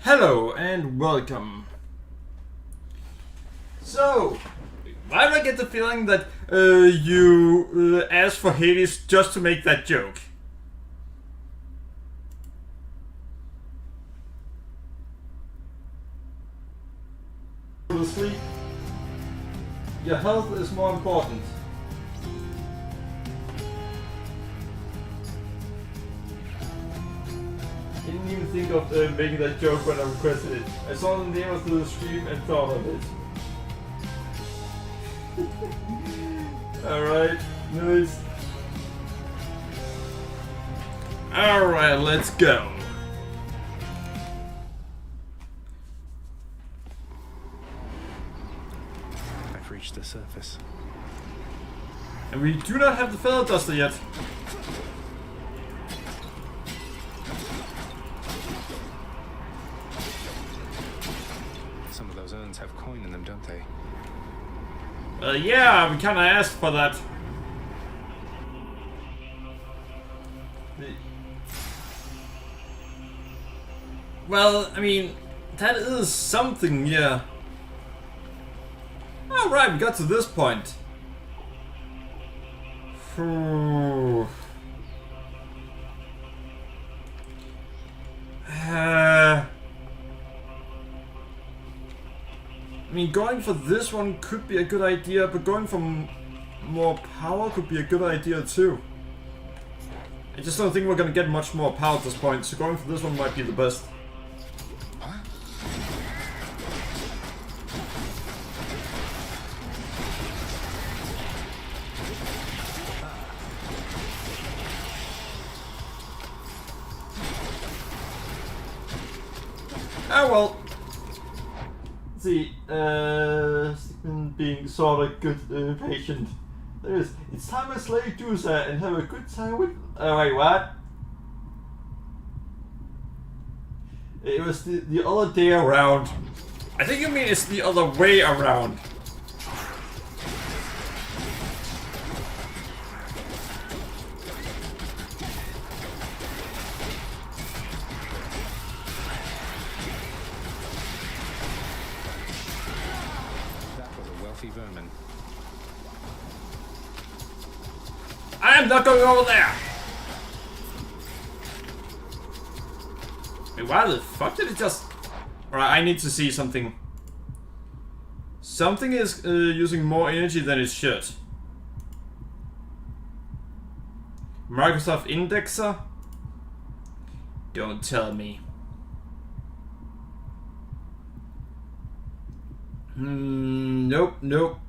Hello and welcome. So, why do I get the feeling that you asked for Hades just to make that joke? Go to sleep. Your health is more important. I didn't even think of making that joke when I requested it. I saw the name of the stream and thought of it. Alright, nice. Alright, let's go. I've reached the surface. And we do not have the feather duster yet. Some of those urns have coin in them, don't they? Yeah, we kinda asked for that. Well, I mean, that is something, yeah. Alright, we got to this point. Phew. I mean, going for this one could be a good idea, but going for more power could be a good idea too. I just don't think we're gonna get much more power at this point, so going for this one might be the best. Oh well. Let's see, Sigmund being sort of good patient. There is. It's time I slay Dusa and have a good time with. Oh wait, what? It was the other day around. I think you mean it's the other way around. Vermin. I am not going over there! Wait, why the fuck did it just... Alright, I need to see something. Something is using more energy than it should. Microsoft Indexer? Don't tell me. Nope, nope.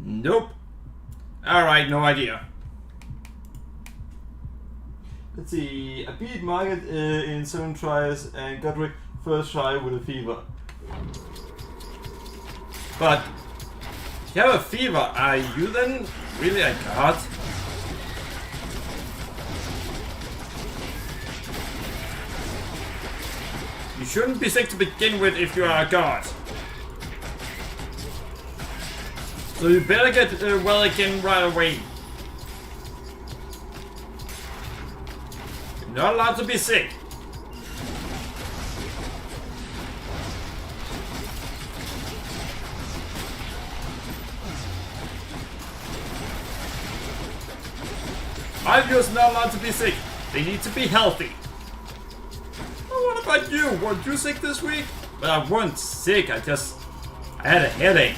Nope. Alright, no idea. Let's see. I beat Margaret in 7 tries and Godric first try with a fever. But if you have a fever, are you then really a god? You shouldn't be sick to begin with if you are a god. So you better get well again right away. You're not allowed to be sick. Albios not allowed to be sick. They need to be healthy. What about you? Weren't you sick this week? Well, I wasn't sick, I had a headache.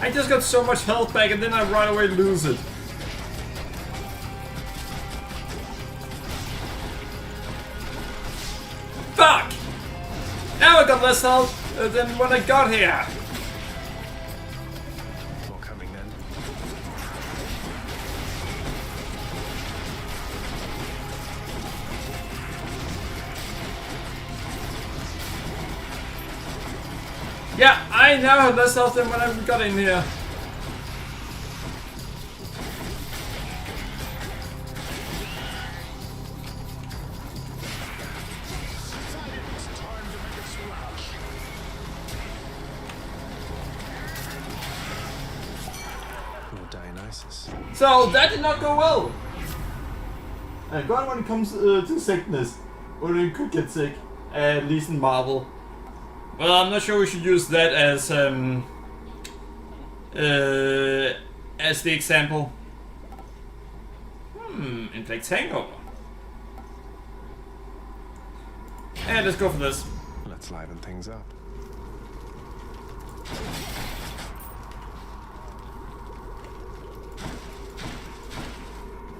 I just got so much health back and then I right away lose it. Fuck! Now I got less health than when I got here. More coming then. Yeah, I now have less health than when I got in here. furnaces. So that did not go well. And God, when it comes to sickness, or you could get sick, at least in Marvel. Well, I'm not sure we should use that as the example. Inflict hangover. Yeah, let's go for this. Let's liven things up.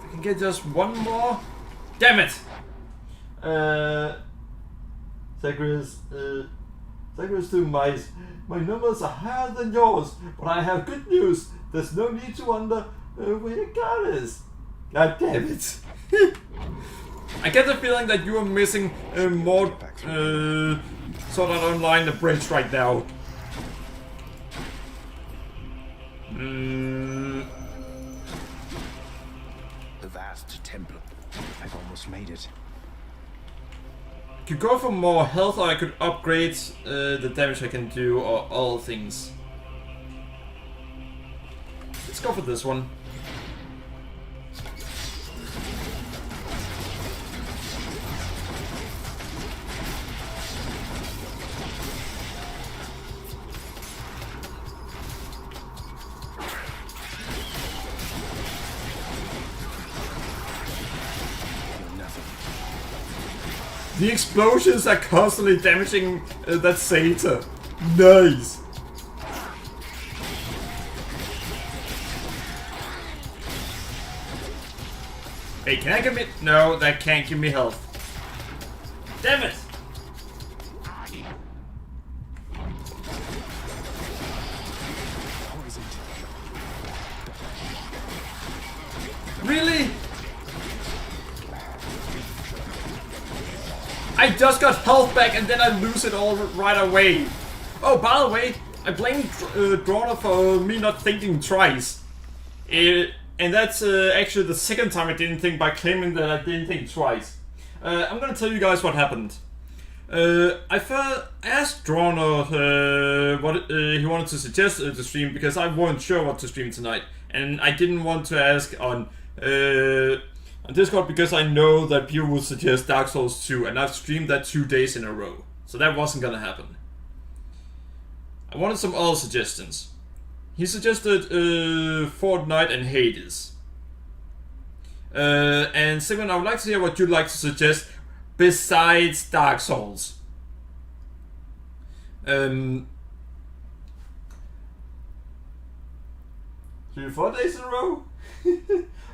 I can get just one more. Damn it! Zagreus, Zagreus to mice. My numbers are higher than yours, but I have good news. There's no need to wonder where your god is. God damn it. I get the feeling that you are missing more Sword Art Online the bridge right now. The vast temple. I've almost made it. I could go for more health, or I could upgrade the damage I can do, or all things. Let's go for this one. The explosions are constantly damaging that Satyr. Nice. Hey, can I give me... No, that can't give me health. Damn it! Really? I just got health back and then I lose it all right away. Oh, by the way, I blame Drona for me not thinking twice. And that's actually the second time I didn't think by claiming that I didn't think twice. I'm gonna tell you guys what happened. I first asked Drona what he wanted to suggest to stream because I wasn't sure what to stream tonight. And I didn't want to ask on Discord because I know that people will suggest Dark Souls 2 and I've streamed that 2 days in a row. So that wasn't gonna happen. I wanted some other suggestions. He suggested Fortnite and Hades. And Sigmund, I would like to hear what you'd like to suggest besides Dark Souls. 3 or 4 days in a row?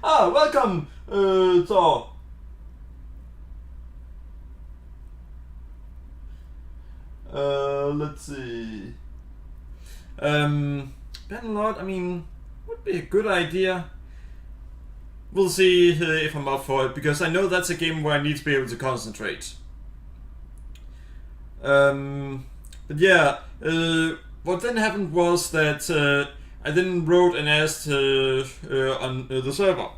Welcome, Thor. Let's see. Bannerlord, I mean, would be a good idea. We'll see if I'm up for it, because I know that's a game where I need to be able to concentrate. But yeah, what then happened was that I then wrote and asked on the server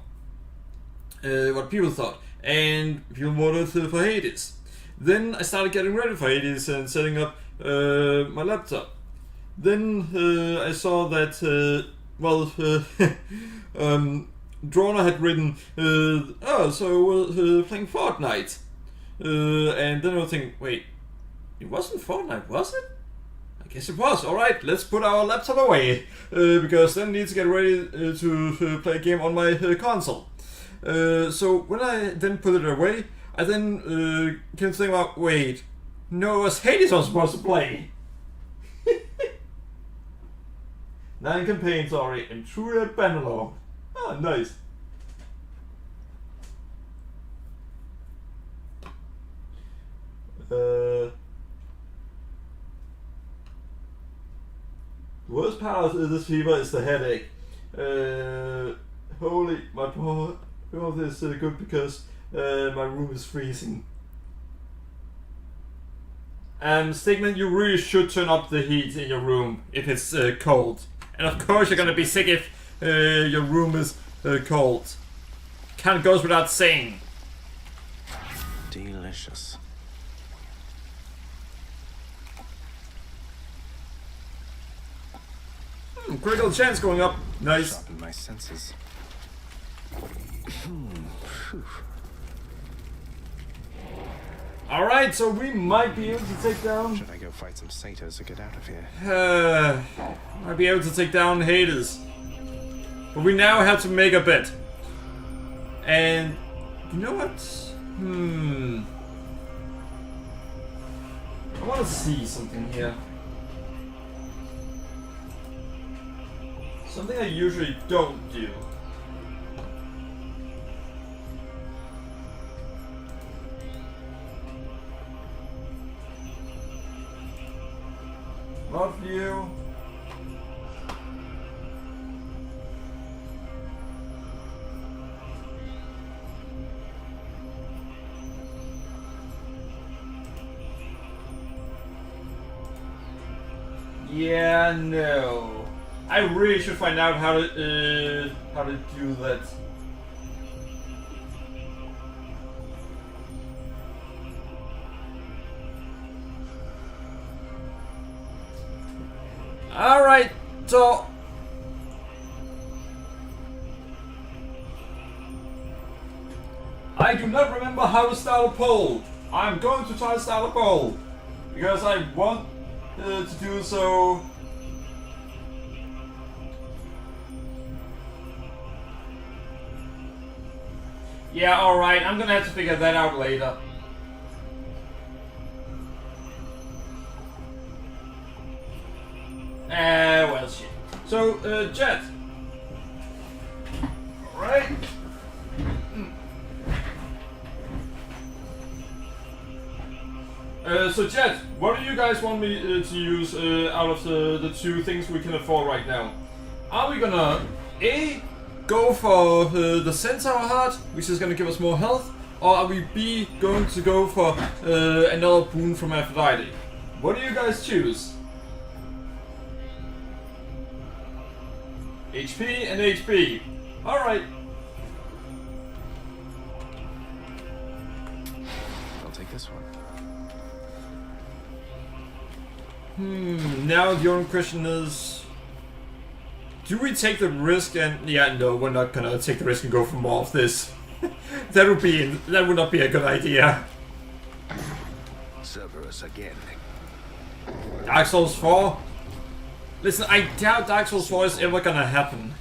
what people thought, and people voted for Hades. Then I started getting ready for Hades and setting up my laptop. Then I saw that, Drona had written, so we're playing Fortnite. And then I was thinking, wait, it wasn't Fortnite, was it? I guess it was. Alright, let's put our laptop away. Because then I need to get ready to play a game on my console. So when I then put it away, I then came to think about, wait, no, it was Hades I was supposed to play. 9 campaigns already, and truly a Bannerlord. Ah, nice. The worst part of this fever is the headache. Holy, my poor health is good because my room is freezing. Stigman, you really should turn up the heat in your room if it's cold. And of course you're gonna be sick if your room is cold. Kinda goes without saying. Delicious. critical chance going up. Nice. Sharpen my senses. Alright, so we might be able to take down... Should I go fight some satyrs to get out of here? Might be able to take down Hades. But we now have to make a bet. And... you know what? I want to see something here. Something I usually don't do. Not view. Yeah, no. I really should find out how to do that. Alright, so I do not remember how to start a poll. I'm going to try to start a poll because I want to do so. Yeah, alright, I'm gonna have to figure that out later. Well, shit. So, Jet. Alright. So, Jet, what do you guys want me to use out of the two things we can afford right now? Are we gonna A, go for the Centaur Heart, which is gonna give us more health, or are we B, going to go for another boon from Aphrodite? What do you guys choose? HP and HP. Alright. I'll take this one. Now the only question is, do we take the risk and... yeah, no, we're not gonna take the risk and go for more of this. that would not be a good idea. Zagreus again. Dark Souls 4? Listen, I doubt Dark Souls 4 is ever gonna happen.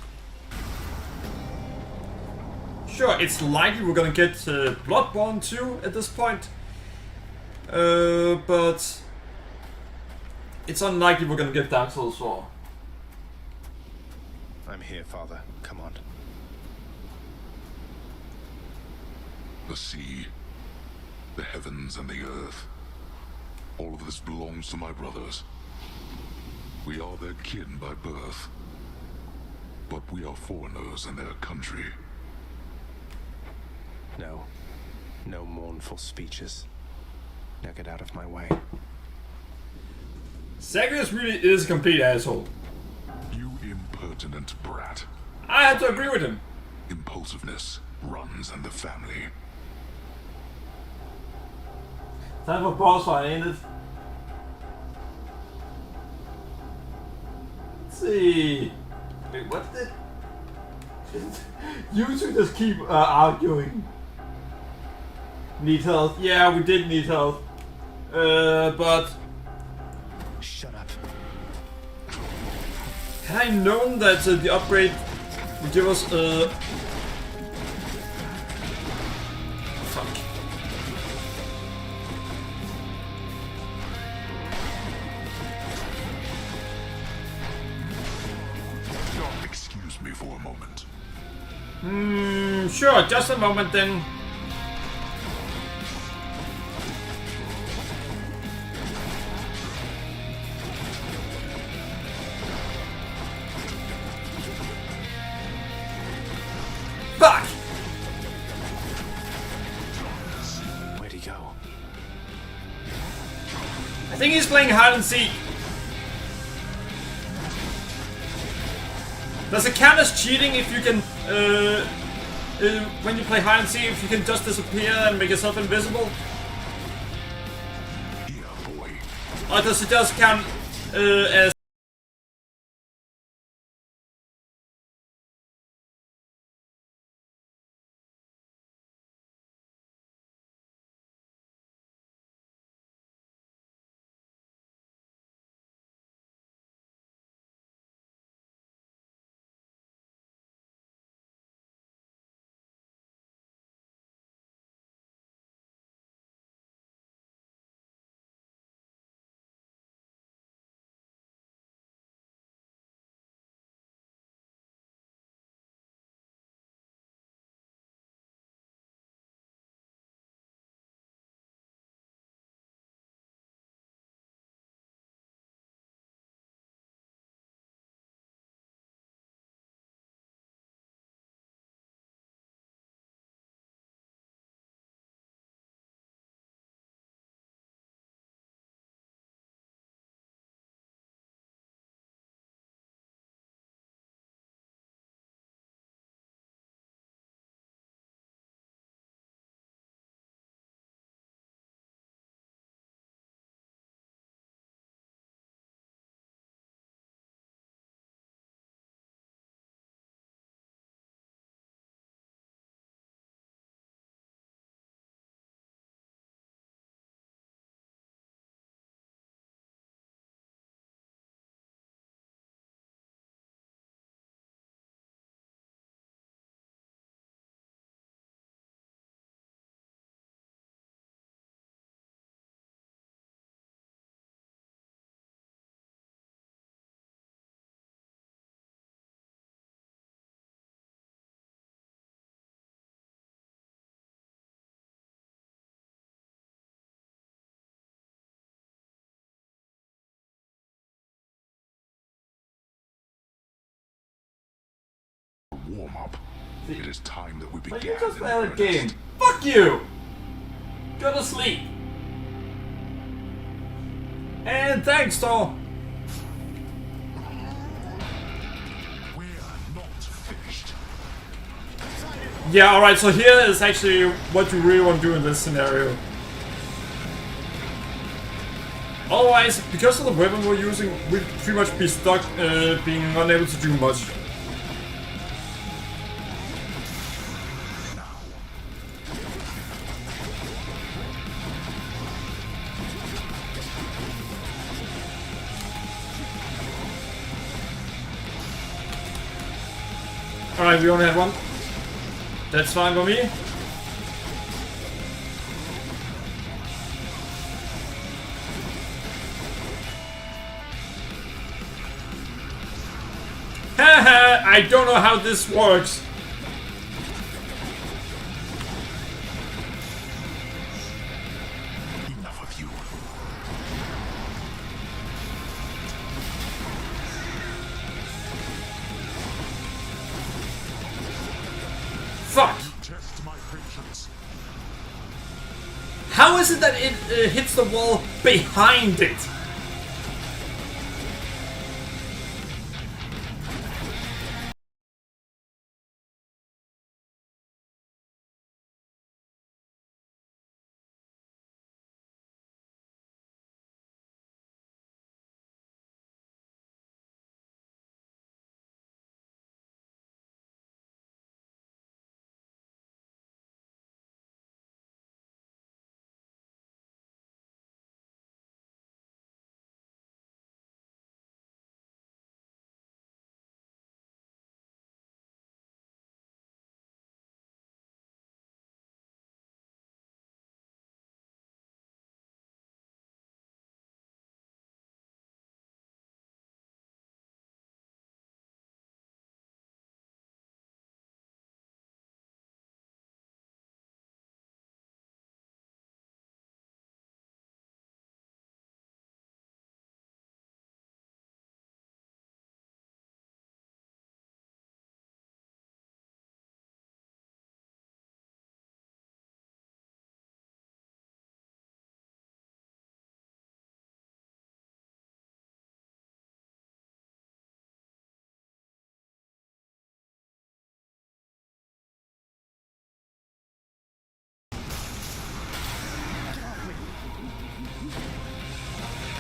Sure, it's likely we're gonna get Bloodborne 2 at this point. But... it's unlikely we're gonna get Dark Souls 4. I'm here, Father. Come on. The sea, the heavens and the earth. All of this belongs to my brothers. We are their kin by birth, but we are foreigners in their country. No. No mournful speeches. Now get out of my way. Zagreus really is a complete asshole. You impertinent brat. I have to agree with him. Impulsiveness runs in the family. Time for boss fight, ain't it? Let's see. Wait, what did... you two just keep arguing. Need health. Yeah, we did need health. But... Shut up. had I known that the upgrade would give us fuck. Excuse me for a moment. Sure, just a moment then. Fuck! Where'd he go? I think he's playing hide and seek. Does it count as cheating if you can, when you play hide and seek, if you can just disappear and make yourself invisible? Yeah, boy. Or does it just count as warm-up. It is time that we But began. you just in played a earnest. game. Fuck you! Go to sleep. And thanks, Thor. We're not finished. Yeah, alright, so here is actually what you really want to do in this scenario. Otherwise, because of the weapon we're using, we'd pretty much be stuck being unable to do much. Alright, we only have one. That's fine for me. Haha, I don't know how this works. Enough of you. Fuck. Test my patience. How is it that it hits the wall behind it?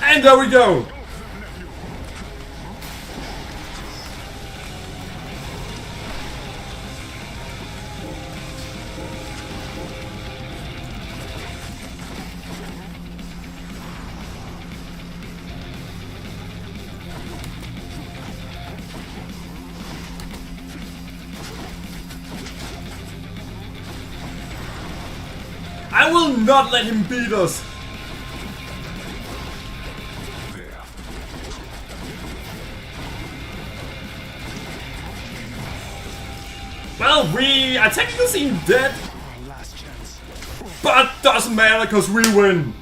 And there we go! I will not let him beat us! Well, we are technically seen dead, Last chance. but doesn't matter because we win.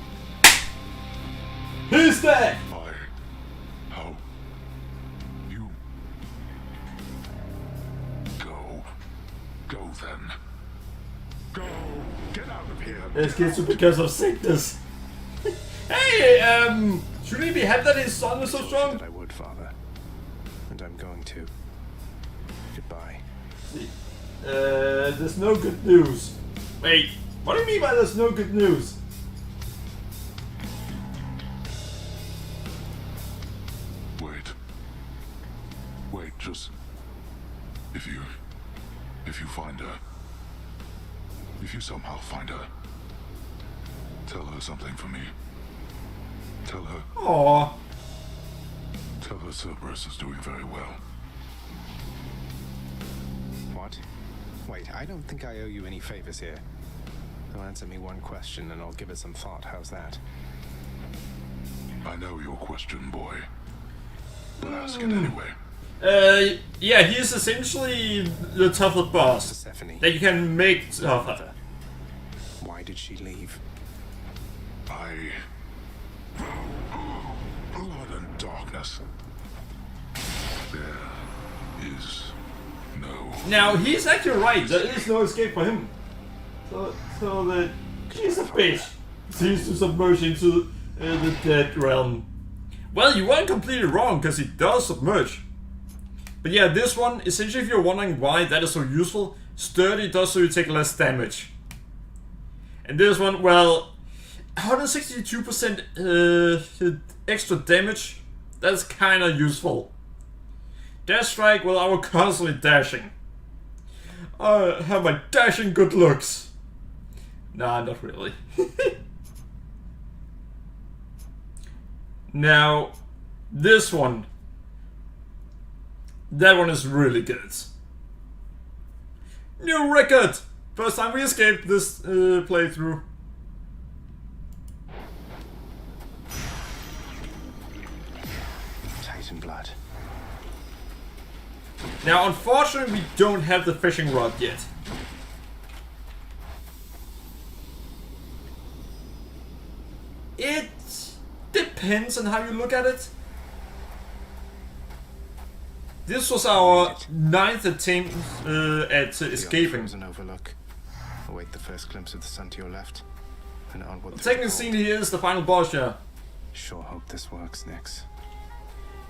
He's dead. How? You... Go. Go then. Go. Get out of here. It's canceled because of sickness. Hey, shouldn't he be happy that his son was so strong? That I would, Father. And I'm going to. Goodbye. There's no good news. Wait, what do you mean by there's no good news? Wait, just... If you find her... If you somehow find her... Tell her something for me. Tell her... Aww. Tell her Cerberus is doing very well. What? Wait, I don't think I owe you any favors here. So answer me one question and I'll give it some thought. How's that? I know your question, boy. But ask it anyway. Yeah, he's essentially the tougher boss Persephone. that you can make tougher. Why did she leave? Blood and darkness. There is no Now, he's actually right. There is no escape for him. So the piece of fish seems to submerge into the dead realm. Well, you weren't completely wrong, because he does submerge. But yeah, this one, essentially if you're wondering why that is so useful, sturdy does so you take less damage. And this one, well, 162% extra damage, that's kinda useful. Dash strike, well, I was constantly dashing. I have my dashing good looks. Nah, not really. Now, this one. That one is really good. New record! First time we escaped this playthrough. Titan blood. Now, unfortunately, we don't have the fishing rod yet. It depends on how you look at it. This was our 9th attempt at escaping. An overlook. Await the first glimpse of the sun to your left, and onward. The second scene here is the final boss, yeah. Sure hope this works, Nix.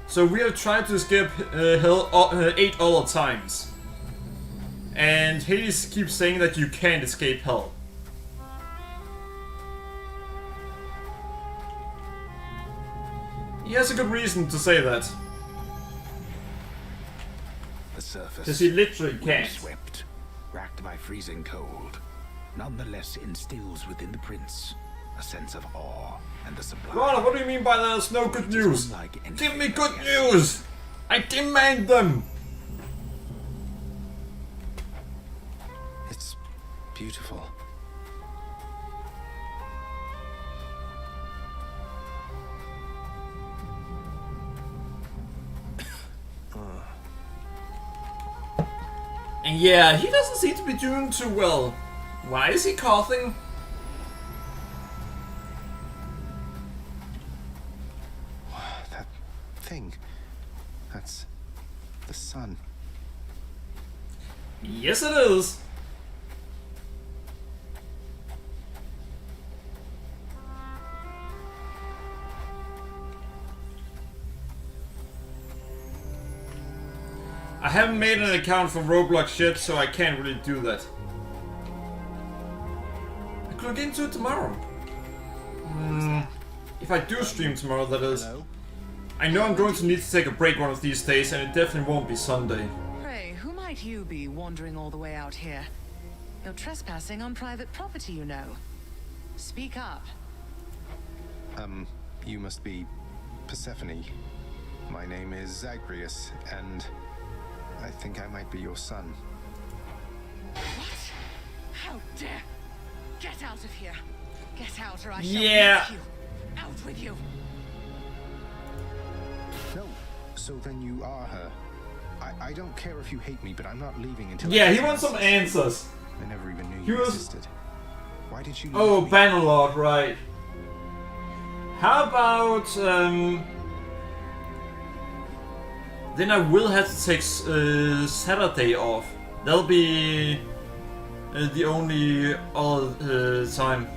So we have tried to escape hell 8 other times. And Hades keeps saying that you can't escape hell. He has a good reason to say that. The surface, Because he literally can't. swept, racked by freezing cold, nonetheless instills within the prince a sense of awe and the sublime. Ronald, what do you mean by that? There's no good news? Unlike anything Give me that good he has news! I demand them! It's beautiful. And yeah, he doesn't seem to be doing too well. Why is he coughing? That thing. That's the sun. Yes, it is. I haven't made an account for Roblox yet, so I can't really do that. I could look into it tomorrow. If I do stream tomorrow, that is. I know I'm going to need to take a break one of these days, and it definitely won't be Sunday. Pray, who might you be wandering all the way out here? You're trespassing on private property, you know. Speak up. You must be Persephone. My name is Zagreus, and I think I might be your son. What? How dare! Get out of here! Get out or I shall Yeah. make you! Out with you! No, so then you are her. I don't care if you hate me, but I'm not leaving until... Yeah, he wants some answers. I never even knew He you was- existed. Why did you leave Oh, me? Bannerlord, right. How about, then I will have to take Saturday off. That'll be the only other time.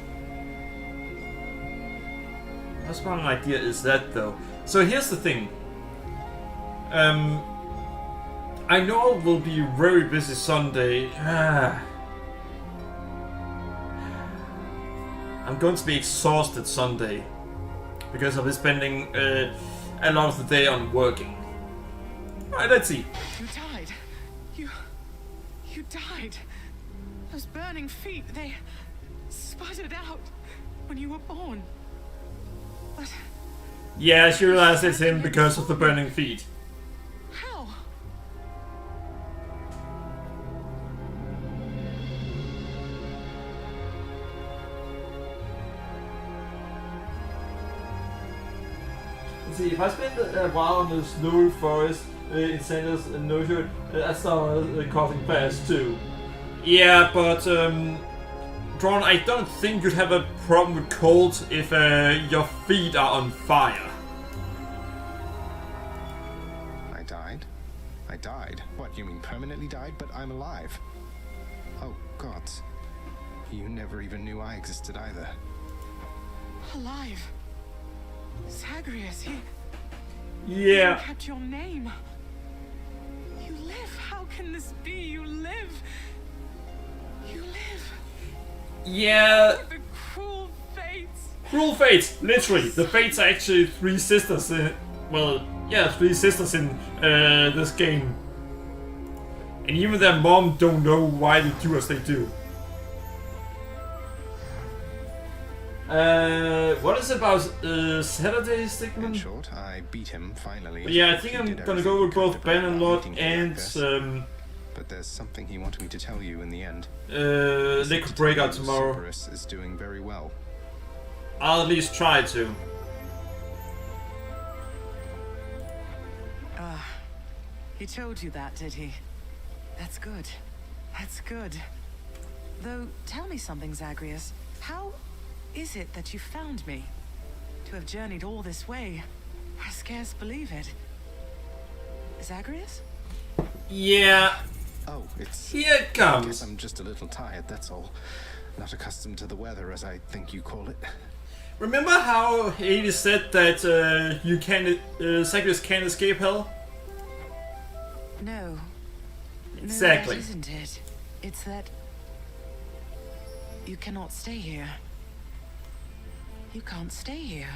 How smart an idea is that, though? So here's the thing. I know I will be very busy Sunday. I'm going to be exhausted Sunday because I'll be spending a lot of the day on working. Alright, let's see. You died. You died. Those burning feet, they sputtered out when you were born. But Yeah, she realized it's him because of the burning feet. how? See, if I spend a while in the snowy forest in Santa's nursery, I start coughing fast too. Yeah, but Drawn, I don't think you'd have a problem with cold if your feet are on fire. I died? I died? What? You mean permanently died, but I'm alive? Oh, gods. You never even knew I existed either. Alive. Zagreus, he Yeah. kept your name. You live. How can this be? You live. You live. Yeah. The cruel fates. Cruel fates, literally. The fates are actually three sisters in, well, yeah, three sisters in this game. And even their mom don't know why they do as they do. What is it about Saturday, In Stigman? short, I beat him finally. Yeah, I think He I'm did gonna everything go he with could both to prevent our Bannerlord meeting here, I and guess. But there's something he wanted me to tell you in the end. they could break out tomorrow. Zagreus is doing very well. I'll at least try to. He told you that, did he? That's good. That's good. Though, tell me something, Zagreus. How is it that you found me? To have journeyed all this way, I scarce believe it. Zagreus? Yeah, Oh, it's... here it I guess comes. I'm just a little tired, that's all. Not accustomed to the weather, as I think you call it. Remember how Hades said that you can't, Zagreus can't escape hell? No. Exactly. No, that isn't it. It's that you cannot stay here. You can't stay here.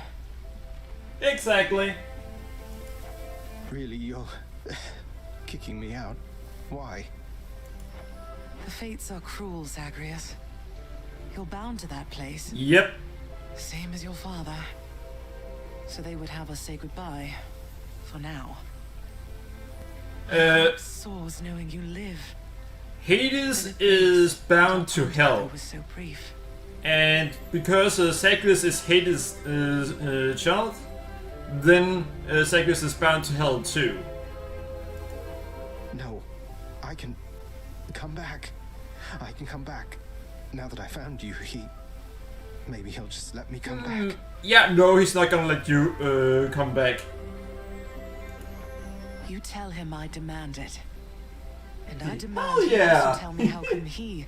Exactly. Really, you're kicking me out? Why? The fates are cruel, Zagreus. You're bound to that place, Yep. same as your father. So they would have us say goodbye. For now. Soars knowing you live. Hades is bound to hell. It was so brief. And because Zagreus is Hades' child, then Zagreus is bound to hell too. No, I can come back. I can come back. Now that I found you, maybe he'll just let me come back. Yeah, no, he's not gonna let you come back. You tell him I demand it. And I demand Oh, he yeah. also tell me how come he...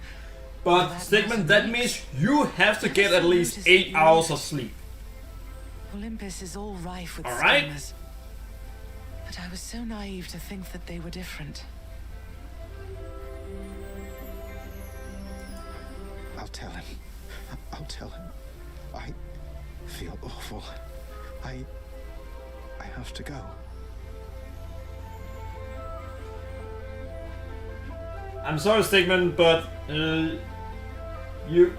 But That Stigman, must that make- means you have to get at least 8 hours of sleep. Olympus is all rife with All right. schemers. But I was so naive to think that they were different. I'll tell him. I'll tell him. I feel awful. I have to go. I'm sorry, Stigman, but you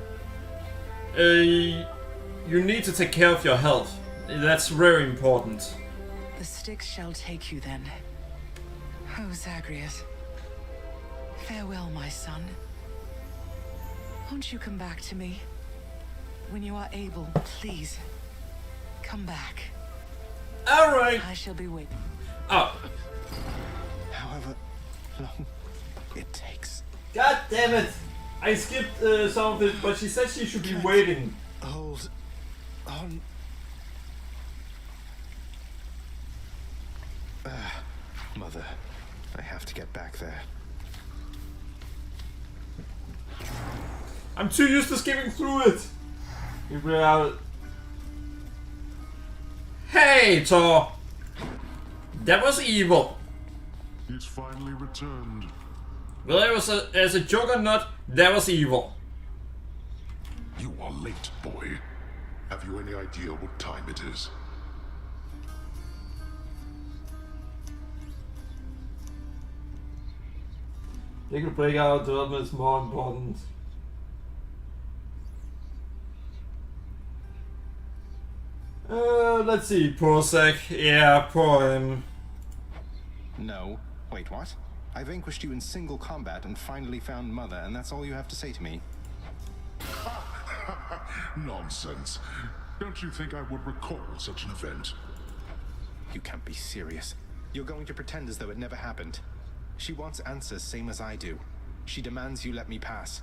need to take care of your health. That's very important. The Styx shall take you then. Oh, Zagreus. Farewell, my son. Won't you come back to me? When you are able, please. Come back. All right. I shall be waiting. Oh, However long it takes. god damn it! I skipped some of it, but she said she should be waiting. Hold on. Mother, I have to get back there. I'm too used to skipping through it. Hey, Thor. That was evil. He's finally returned. Whether it was as a joke or not, that was evil. You are late, boy. Have you any idea what time it is? They could break out, development is more important. Let's see, poor Zack. Yeah, poor him. No. Wait, what? I vanquished you in single combat and finally found Mother, and that's all you have to say to me? Nonsense. Don't you think I would recall such an event? You can't be serious. You're going to pretend as though it never happened. She wants answers same as I do. She demands you let me pass.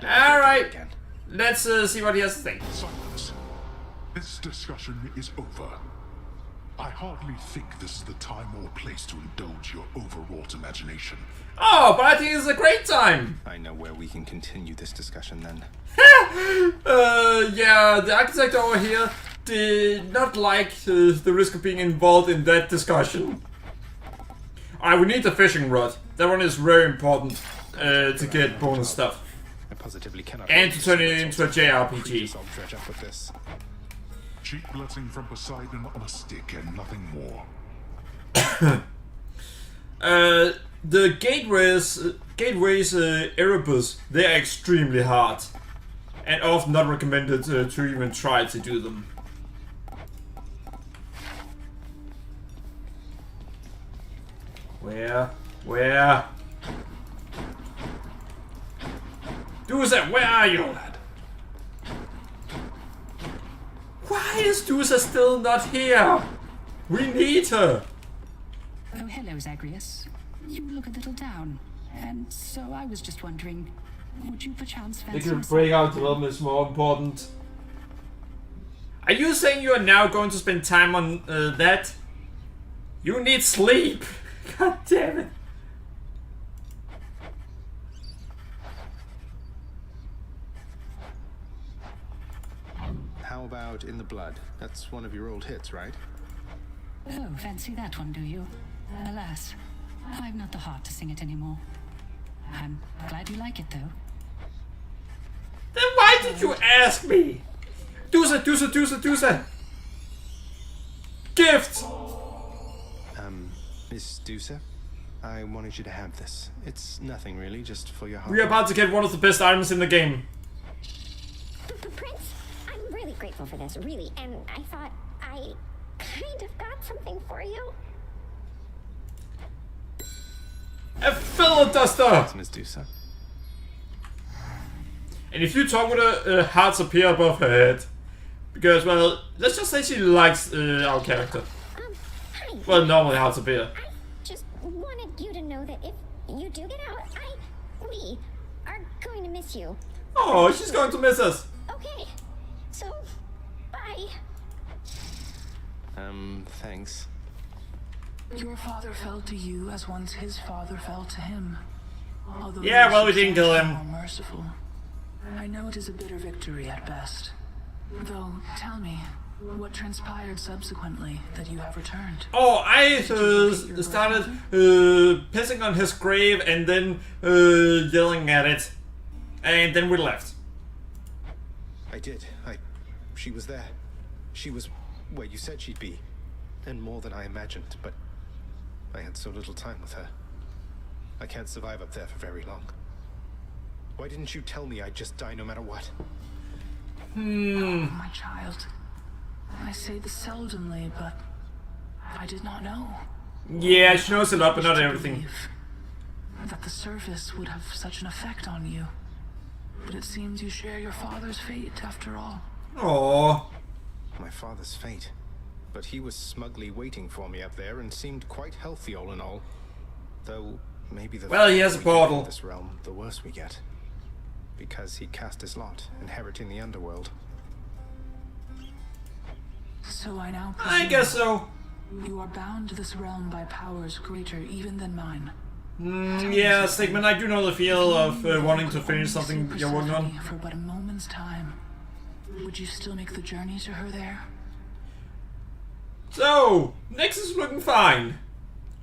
Don't ever do it Alright, again. let's see what he has to say. Silence. This discussion is over. I hardly think this is the time or place to indulge your overwrought imagination. Oh, but I think it's a great time! I know where we can continue this discussion then. Yeah, the architect over here did not like the risk of being involved in that discussion. Alright, we need the fishing rod. That one is very important to get bonus stuff. I positively cannot. And to turn it into a JRPG. I'll dredge up with this. Cheap blessing from Poseidon on a stick and nothing more. The gateways Erebus, they are extremely hard. And often not recommended to even try to do them. Where? Dusa, where are you? Why is Dusa still not here? We need her. Oh, hello, Zagreus. You look a little down, and so I was just wondering, would you perchance fancy The breakout development is more important. Are you saying you are now going to spend time on that? You need sleep. God damn it. How about In the Blood? That's one of your old hits, right? Oh, fancy that one, do you? Alas, I've not the heart to sing it anymore. I'm glad you like it, though. Then why did you ask me? Dusa. Gift! Miss Dusa, I wanted you to have this. It's nothing really, just for your heart. We are about to get one of the best items in the game. Prince, I'm really grateful for this, really, and I thought I kind of got something for you. A fellow duster! Miss Dusa. And if you talk with her, hearts appear above her head. Because, well, let's just say she likes our character. Hi. Well, normally hearts appear. I just wanted you to know that if you do get out, we are going to miss you. Oh, she's going to miss us. Okay, so, bye. Thanks. Your father fell to you as once his father fell to him. Although Yeah, well, we didn't kill him. more merciful. I know it is a bitter victory at best. Though, tell me, what transpired subsequently that you have returned? Oh, I started pissing on his grave and then yelling at it. And then we left. I did. She was there. She was where you said she'd be. And more than I imagined, but I had so little time with her. I can't survive up there for very long. Why didn't you tell me I'd just die no matter what? Oh, my child. I say this seldomly, but I did not know. Yeah, she knows a lot, but not To everything. believe that the service would have such an effect on you. But it seems you share your father's fate, after all. Oh, My father's fate. But he was smugly waiting for me up there and seemed quite healthy all in all. Though, maybe the Well, he has a further we get in portal. this realm, the worse we get. Because he cast his lot, inheriting the underworld. So I now I presume guess so. you are bound to this realm by powers greater even than mine. Yeah, Stigman, I do know the feel of wanting to Could finish only something see you're working on. Persephone for but a moment's time. Would you still make the journey to her there? So, Nyx is looking fine.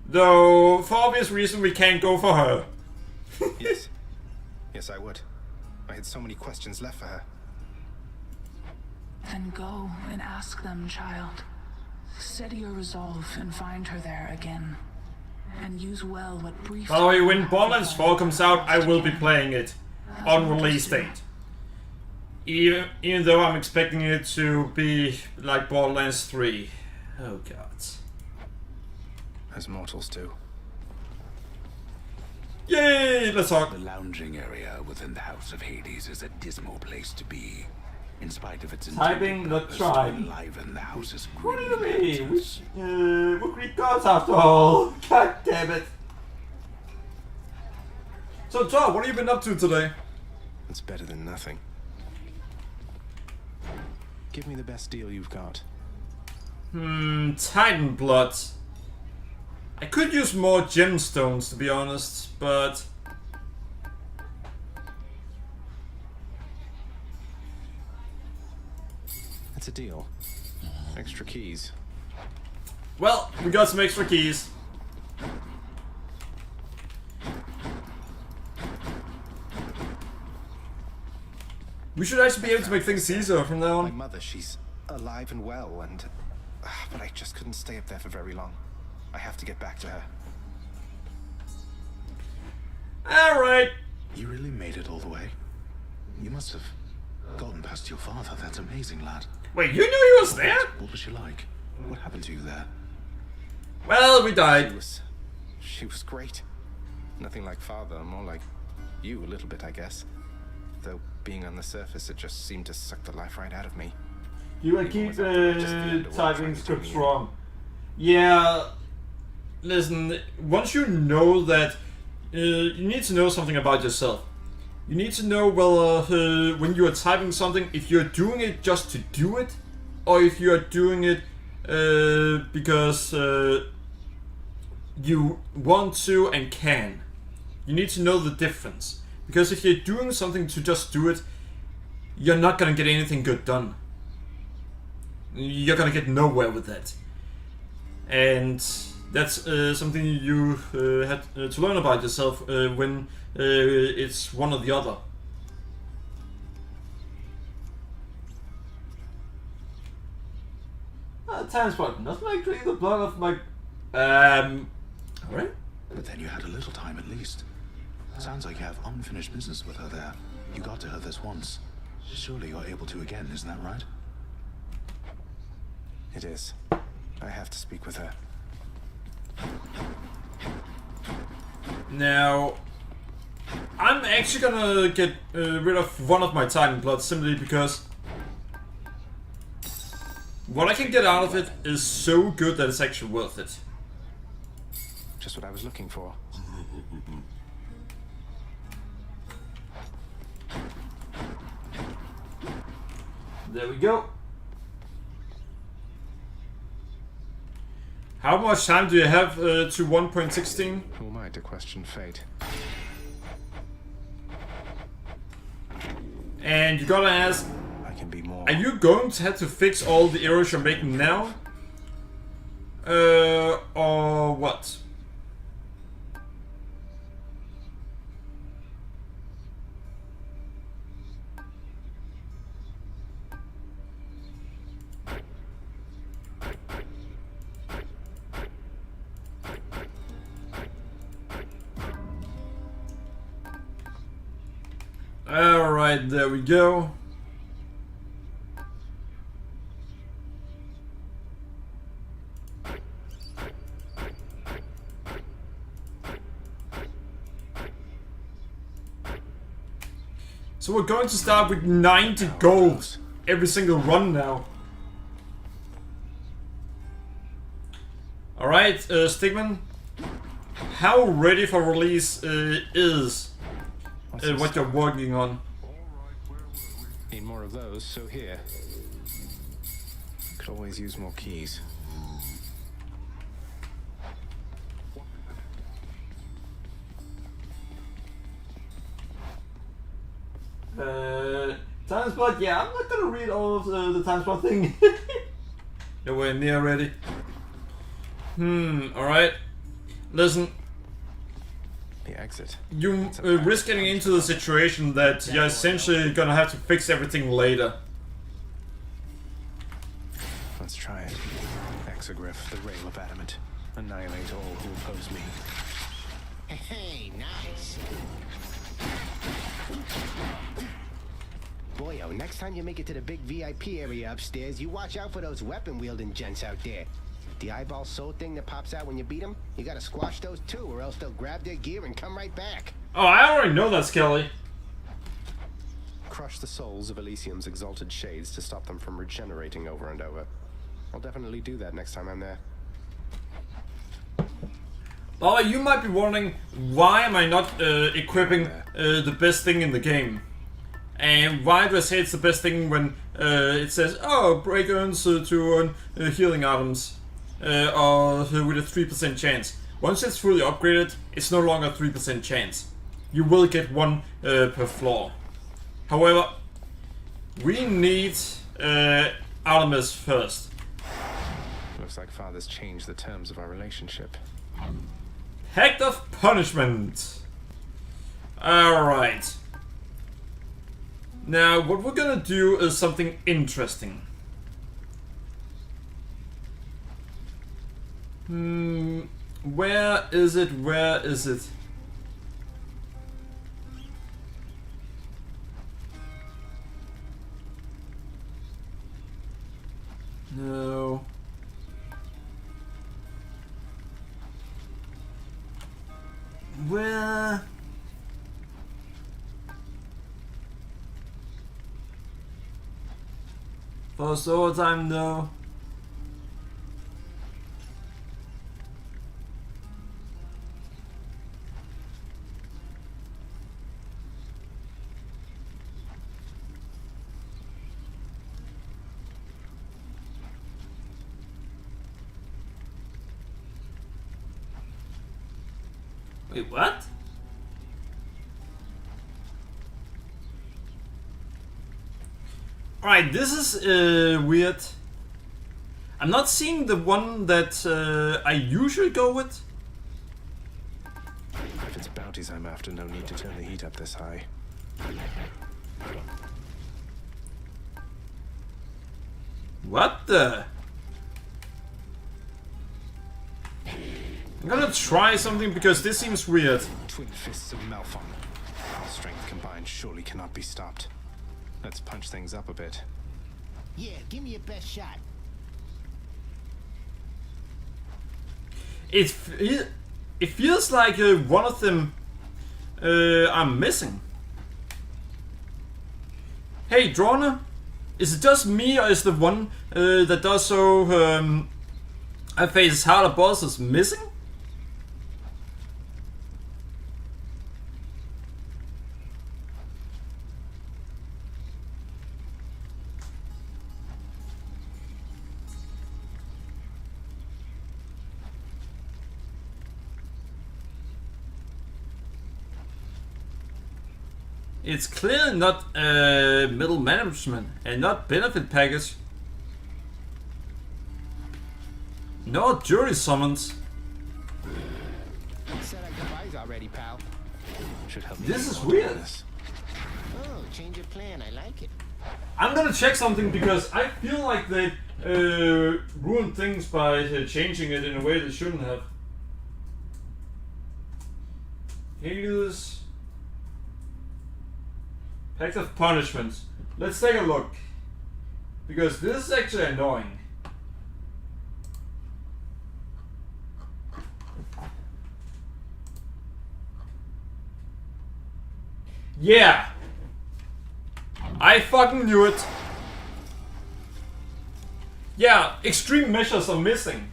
Though, for obvious reason, we can't go for her. Yes. Yes, I would. I had so many questions left for her. Then go and ask them, child. Steady your resolve and find her there again. And use well what brief... By the way, when Borderlands 4 comes out, I will be playing it on release date. Even though I'm expecting it to be like Borderlands 3. Oh god. As mortals do. Yay! Let's talk. The lounging area within the House of Hades is a dismal place to be. In spite of its Typing, intended not purpose trying. to enliven the house's What do you grim mean? adventures. We're Greek gods after all. God damn it. So, Thor, what have you been up to today? It's better than nothing. Give me the best deal you've got. Titan blood. I could use more gemstones, to be honest, but... It's a deal. Extra keys. Well, we got some extra keys. We should actually be able to make things easier from now My on. mother, she's alive and well, and... but I just couldn't stay up there for very long. I have to get back to her. Alright. You really made it all the way? You must have gotten past your father. That's amazing, lad. Wait, you knew he was there? What was she like? What happened to you there? Well, we died. She was great. Nothing like father, more like you a little bit, I guess. Though being on the surface, it just seemed to suck the life right out of me. You will keep typing scripts wrong. Yeah, listen, once you know that, you need to know something about yourself. You need to know, well, when you are typing something, if you're doing it just to do it, or if you are doing it because you want to and can. You need to know the difference. Because if you're doing something to just do it, you're not gonna get anything good done. You're gonna get nowhere with that. And that's something you had to learn about yourself when it's one or the other. Time spot. Not like drink the blood of my... Alright. But then you had a little time at least. Sounds like you have unfinished business with her there. You got to her this once. Surely you're able to again, isn't that right? It is. I have to speak with her. Now, I'm actually gonna get rid of one of my Titan blood simply because what I can get out of it is so good that it's actually worth it. Just what I was looking for. There we go. How much time do you have to 1.16? Who am I to question fate? And you gotta ask, I can be more. are you going to have to fix all the errors you're making now? Or what? Alright, there we go. So we're going to start with 90 gold every single run now. Alright, Stigman, how ready for release is what you're working on? Need more of those, so here. Could always use more keys. Time spot, yeah, I'm not gonna read all of the time spot thing. Nowhere near ready. Alright. Listen. The exit. You risk getting into the situation that you're essentially gonna have to fix everything later. Let's try it. Exogryph, the rail of adamant. Annihilate all who oppose me. Hey, nice. Boyo, next time you make it to the big VIP area upstairs, you watch out for those weapon-wielding gents out there. The eyeball soul thing that pops out when you beat them, you gotta squash those too, or else they'll grab their gear and come right back. Oh, I already know that, Skelly. Crush the souls of Elysium's exalted shades to stop them from regenerating over and over. I'll definitely do that next time I'm there. Oh, you might be wondering, why am I not equipping the best thing in the game? And why do I say it's the best thing when it says, oh, break earns to earn healing items, or with a 3% chance. Once it's fully upgraded, it's no longer a 3% chance. You will get one per floor. However, we need Artemis first. Looks like Father's changed the terms of our relationship. Act of punishment. Alright. Now, what we're gonna do is something interesting. Where is it? Where is it? No. Where? First overtime, no. Wait, what? Alright, this is weird. I'm not seeing the one that I usually go with. If it's bounties I'm after, no need to turn the heat up this high. What the? I'm gonna try something because this seems weird. Twin fists of Malphon. Our strength combined surely cannot be stopped. Let's punch things up a bit. Yeah, give me your best shot. It feels like one of them I'm missing. Hey, Drona, is it just me or is the one that does so I face harder bosses missing? It's clearly not middle management and not benefit package. No jury summons. Said our goodbyes already, pal. Should help me This get is more weird. awareness. Oh, change of plan. I like it. I'm gonna check something because I feel like they ruined things by changing it in a way they shouldn't have. Hades. Pact of punishment. Let's take a look. Because this is actually annoying. Yeah! I fucking knew it! Yeah, extreme measures are missing.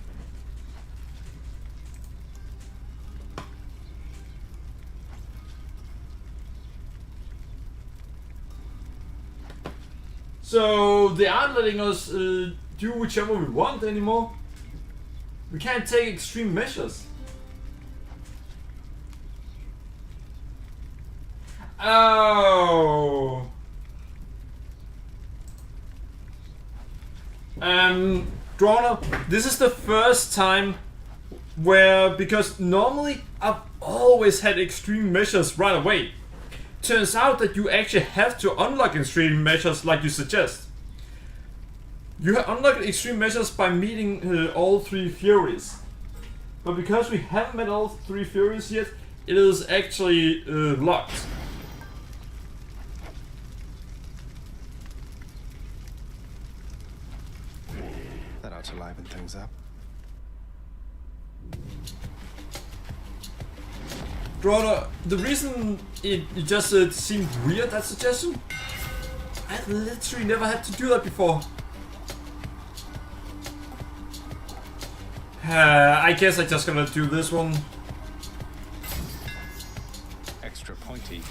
So they aren't letting us do whichever we want anymore. We can't take extreme measures. Oh. Drona, this is the first time where, because normally I've always had extreme measures right away. Turns out that you actually have to unlock extreme measures like you suggest. You unlock extreme measures by meeting all three Furies. But because we haven't met all three Furies yet, it is actually locked. That ought to liven things up. Drona, the reason it just seemed weird, that suggestion, I've literally never had to do that before. I guess I'm just gonna do this one. Extra pointy.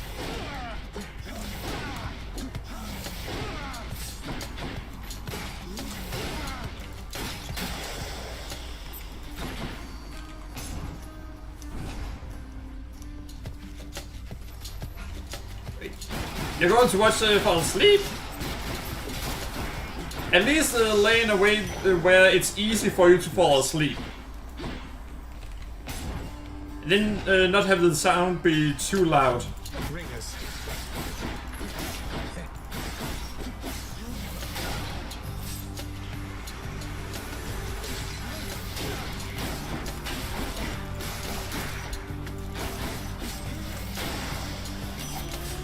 You're going to watch fall asleep? At least lay in a way where it's easy for you to fall asleep. And then not have the sound be too loud. Ringers.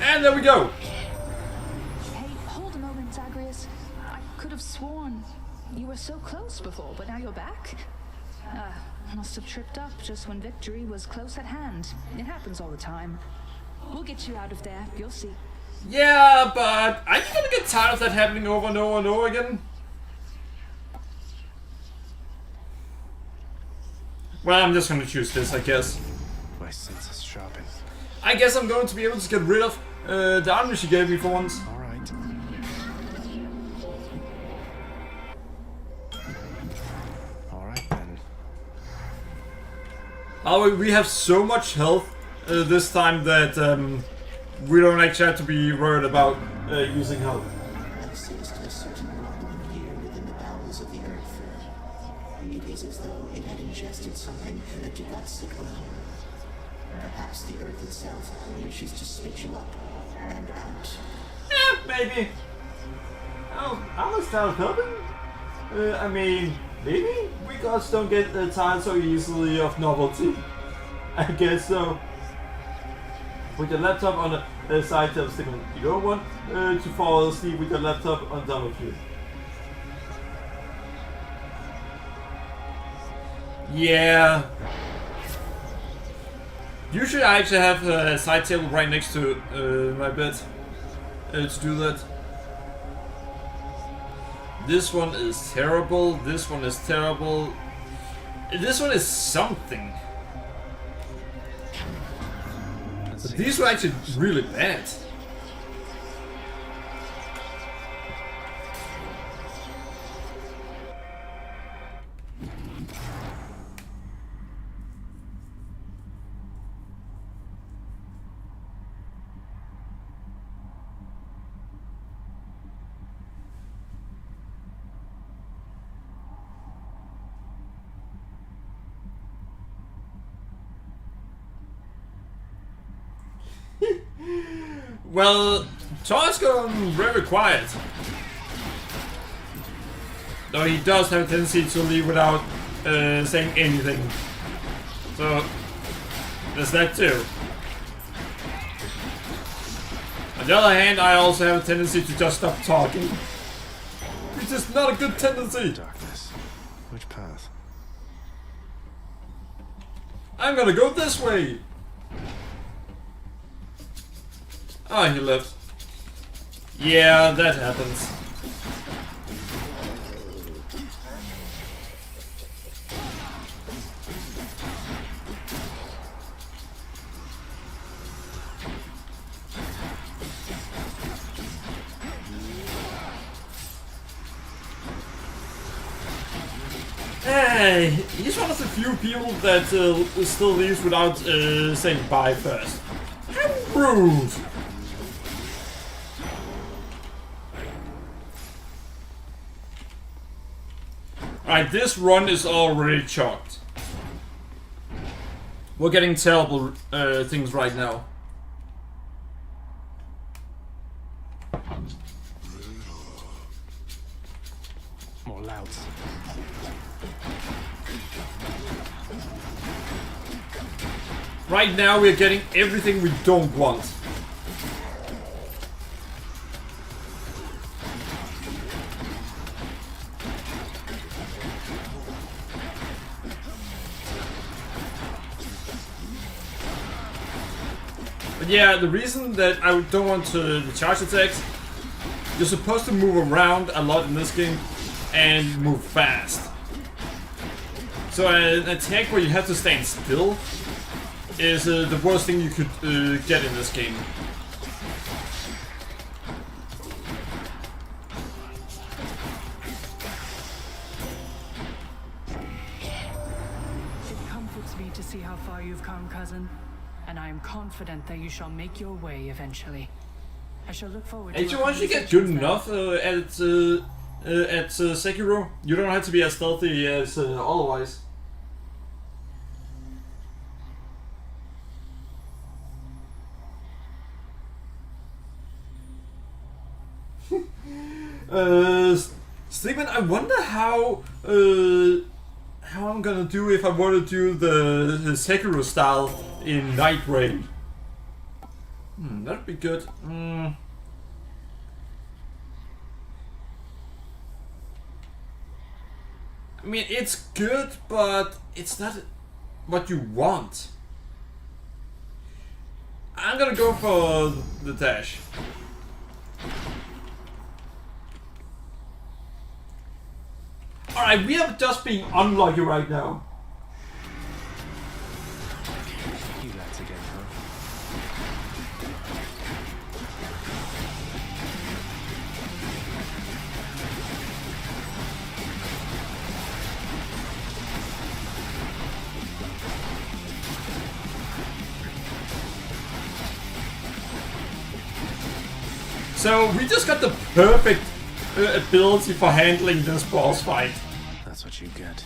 And there we go. Hey, hold a moment, Zagreus. I could have sworn you were so close before, but now you're back. Must have tripped up just when victory was close at hand. It happens all the time. We'll get you out of there. You'll see. Yeah, but are you gonna get tired of that happening over and over and over again? Well, I'm just gonna choose this, I guess. My senses sharpened. I guess I'm going to be able to get rid of the armor she gave me for once. All right. All right then. Oh, we have so much health this time that we don't actually have to be worried about using health. Exists a certain problem here within the bowels of the earth. It is as though it had ingested something that did not sit well. Perhaps the earth itself wishes to spit you up and out. Yeah, maybe. Oh, I'm not tired of helping. I mean, maybe we gods don't get tired so easily of novelty. I guess so. Put your laptop on a side table stick on. You don't want to fall asleep with your laptop on top of you. Yeah. Usually I actually have a side table right next to my bed to do that. This one is terrible, this one is terrible. This one is something. But these were actually really bad. Well, Thor's gone very quiet. Though he does have a tendency to leave without saying anything. So, there's that too. On the other hand, I also have a tendency to just stop talking. It's just not a good tendency. Darkness. Which path? I'm gonna go this way. Oh, he left. Yeah, that happens. Hey, he's one of the few people that still leaves without saying bye first. How rude! Alright, this run is already chalked. We're getting terrible things right now. More louds. Right now we're getting everything we don't want. But yeah, the reason that I don't want the charge attacks, you're supposed to move around a lot in this game and move fast. So an attack where you have to stand still is the worst thing you could get in this game. It comforts me to see how far you've come, cousin. And I am confident that you shall make your way eventually. I shall look forward Actually, to once you get good enough at Sekiro, you don't have to be as stealthy as otherwise. Steven, I wonder how I'm gonna do if I want to do the Zagreus style in Night Raid. That'd be good. I mean, it's good, but it's not what you want. I'm gonna go for the dash. Alright, we are just being unlucky right now. You lads again, huh? So we just got the perfect ability for handling this boss fight. That's what you get.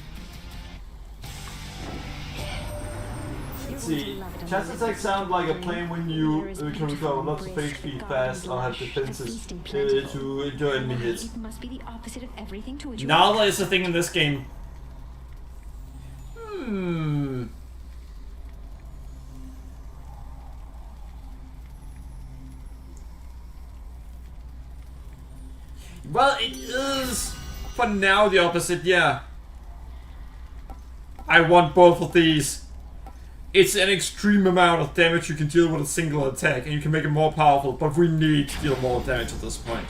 Let's see. Chest attack sound like a plane when you can recover lots of HP fast or have defenses to enjoy immediate. Now is the thing in this game. Well, it is for now the opposite, yeah. I want both of these. It's an extreme amount of damage you can deal with a single attack, and you can make it more powerful, but we need to deal more damage at this point.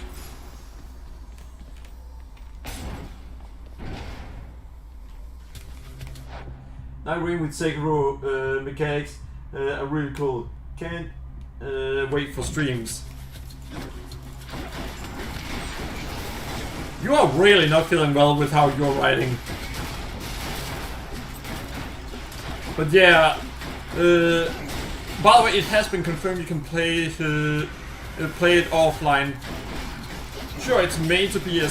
Night Raid with Zagreus mechanics are really cool. Can't wait for streams. You are really not feeling well with how you're writing. But yeah, by the way, it has been confirmed you can play it offline. Sure, it's made to be a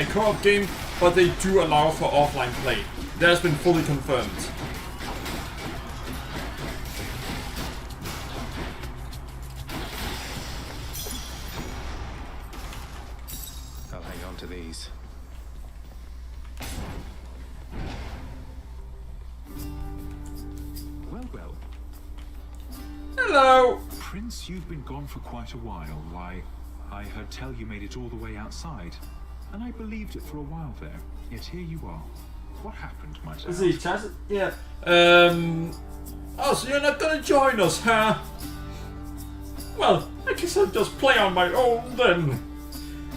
co-op game, but they do allow for offline play. That has been fully confirmed. I'll hang on to these. Well. Hello! Prince, you've been gone for quite a while. Why, I heard tell you made it all the way outside. And I believed it for a while there. Yet here you are. What happened, my child? Is he Chaz? Yeah. Oh, so you're not gonna join us, huh? Well, I guess I'll just play on my own then.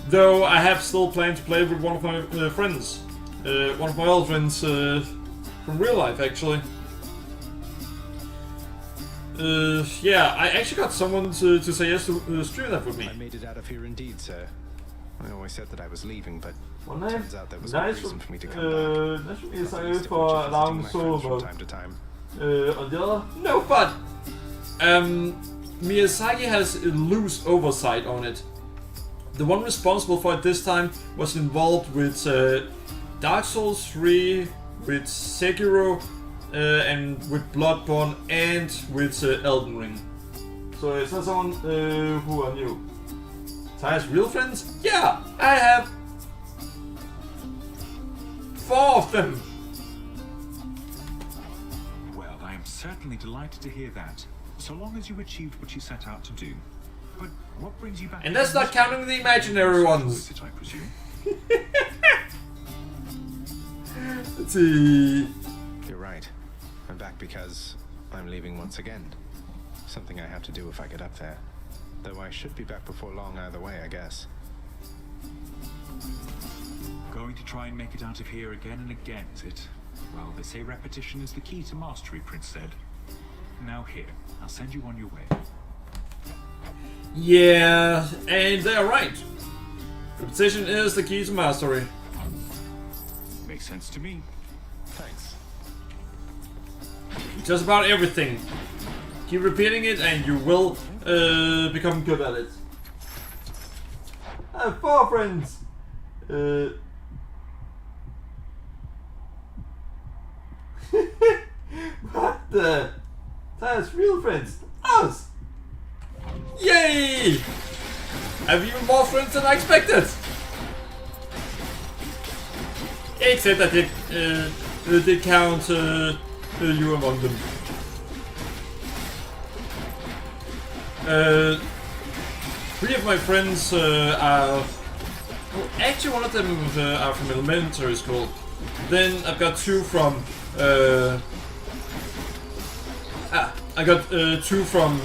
Though I have still planned to play with one of my friends. One of my old friends from real life, actually. Yeah, I actually got someone to say yes to stream that with me. I made it out of here indeed, sir. I always said that I was leaving, but turns out there was no reason for me to come back. Nice for me, Zagreus, for allowing solo mode. Time to time. On the other, no, but Miyazaki has loose oversight on it. The one responsible for it this time was involved with Dark Souls 3, with Sekiro, and with Bloodborne, and with Elden Ring. So it's not someone who I knew. Ty's real friends? Yeah, I have 4 of them. Well, I am certainly delighted to hear that. So long as you achieved what you set out to do. But what brings you back? And that's not counting the imaginary ones. It, I presume. Let's see. You're right. I'm back because I'm leaving once again. Something I have to do if I get up there. Though I should be back before long either way, I guess. Going to try and make it out of here again and again, is it? Well, they say repetition is the key to mastery, Prince said. Now here, I'll send you on your way. Yeah, and they're right. Repetition is the key to mastery. Makes sense to me. Thanks. Just about everything. Keep repeating it and you will become good at it. I have 4 friends! What the? That's real friends! Us! Yay! I have even more friends than I expected! Except I did count you among them. 3 of my friends are... Well, actually one of them are from elementary school. Then I've got 2 from... I got 2 from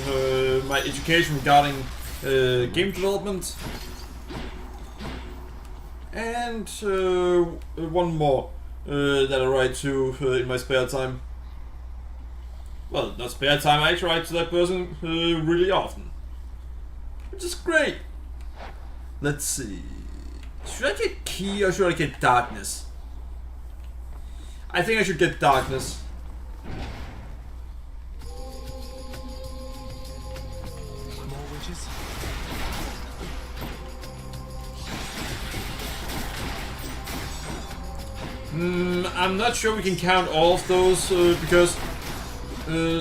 my education regarding game development. And 1 more that I write to in my spare time. Well, not spare time, I actually write to that person really often. Which is great. Let's see. Should I get key or should I get darkness? I think I should get darkness. More witches? I'm not sure we can count all of those because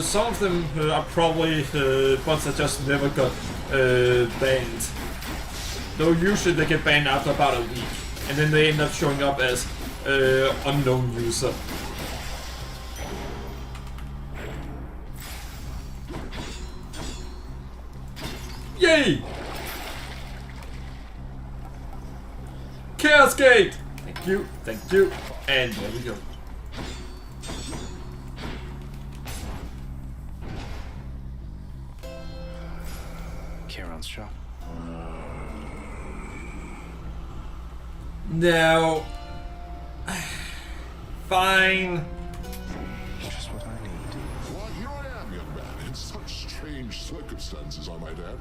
some of them are probably bots that just never got banned. Though usually they get banned after about a week, and then they end up showing up as unknown user. Yay! Chaos Gate! Thank you, and there we go. Kieran's shop. No. Fine. Just what I need. Why, here I am, young man, in such strange circumstances, I might add.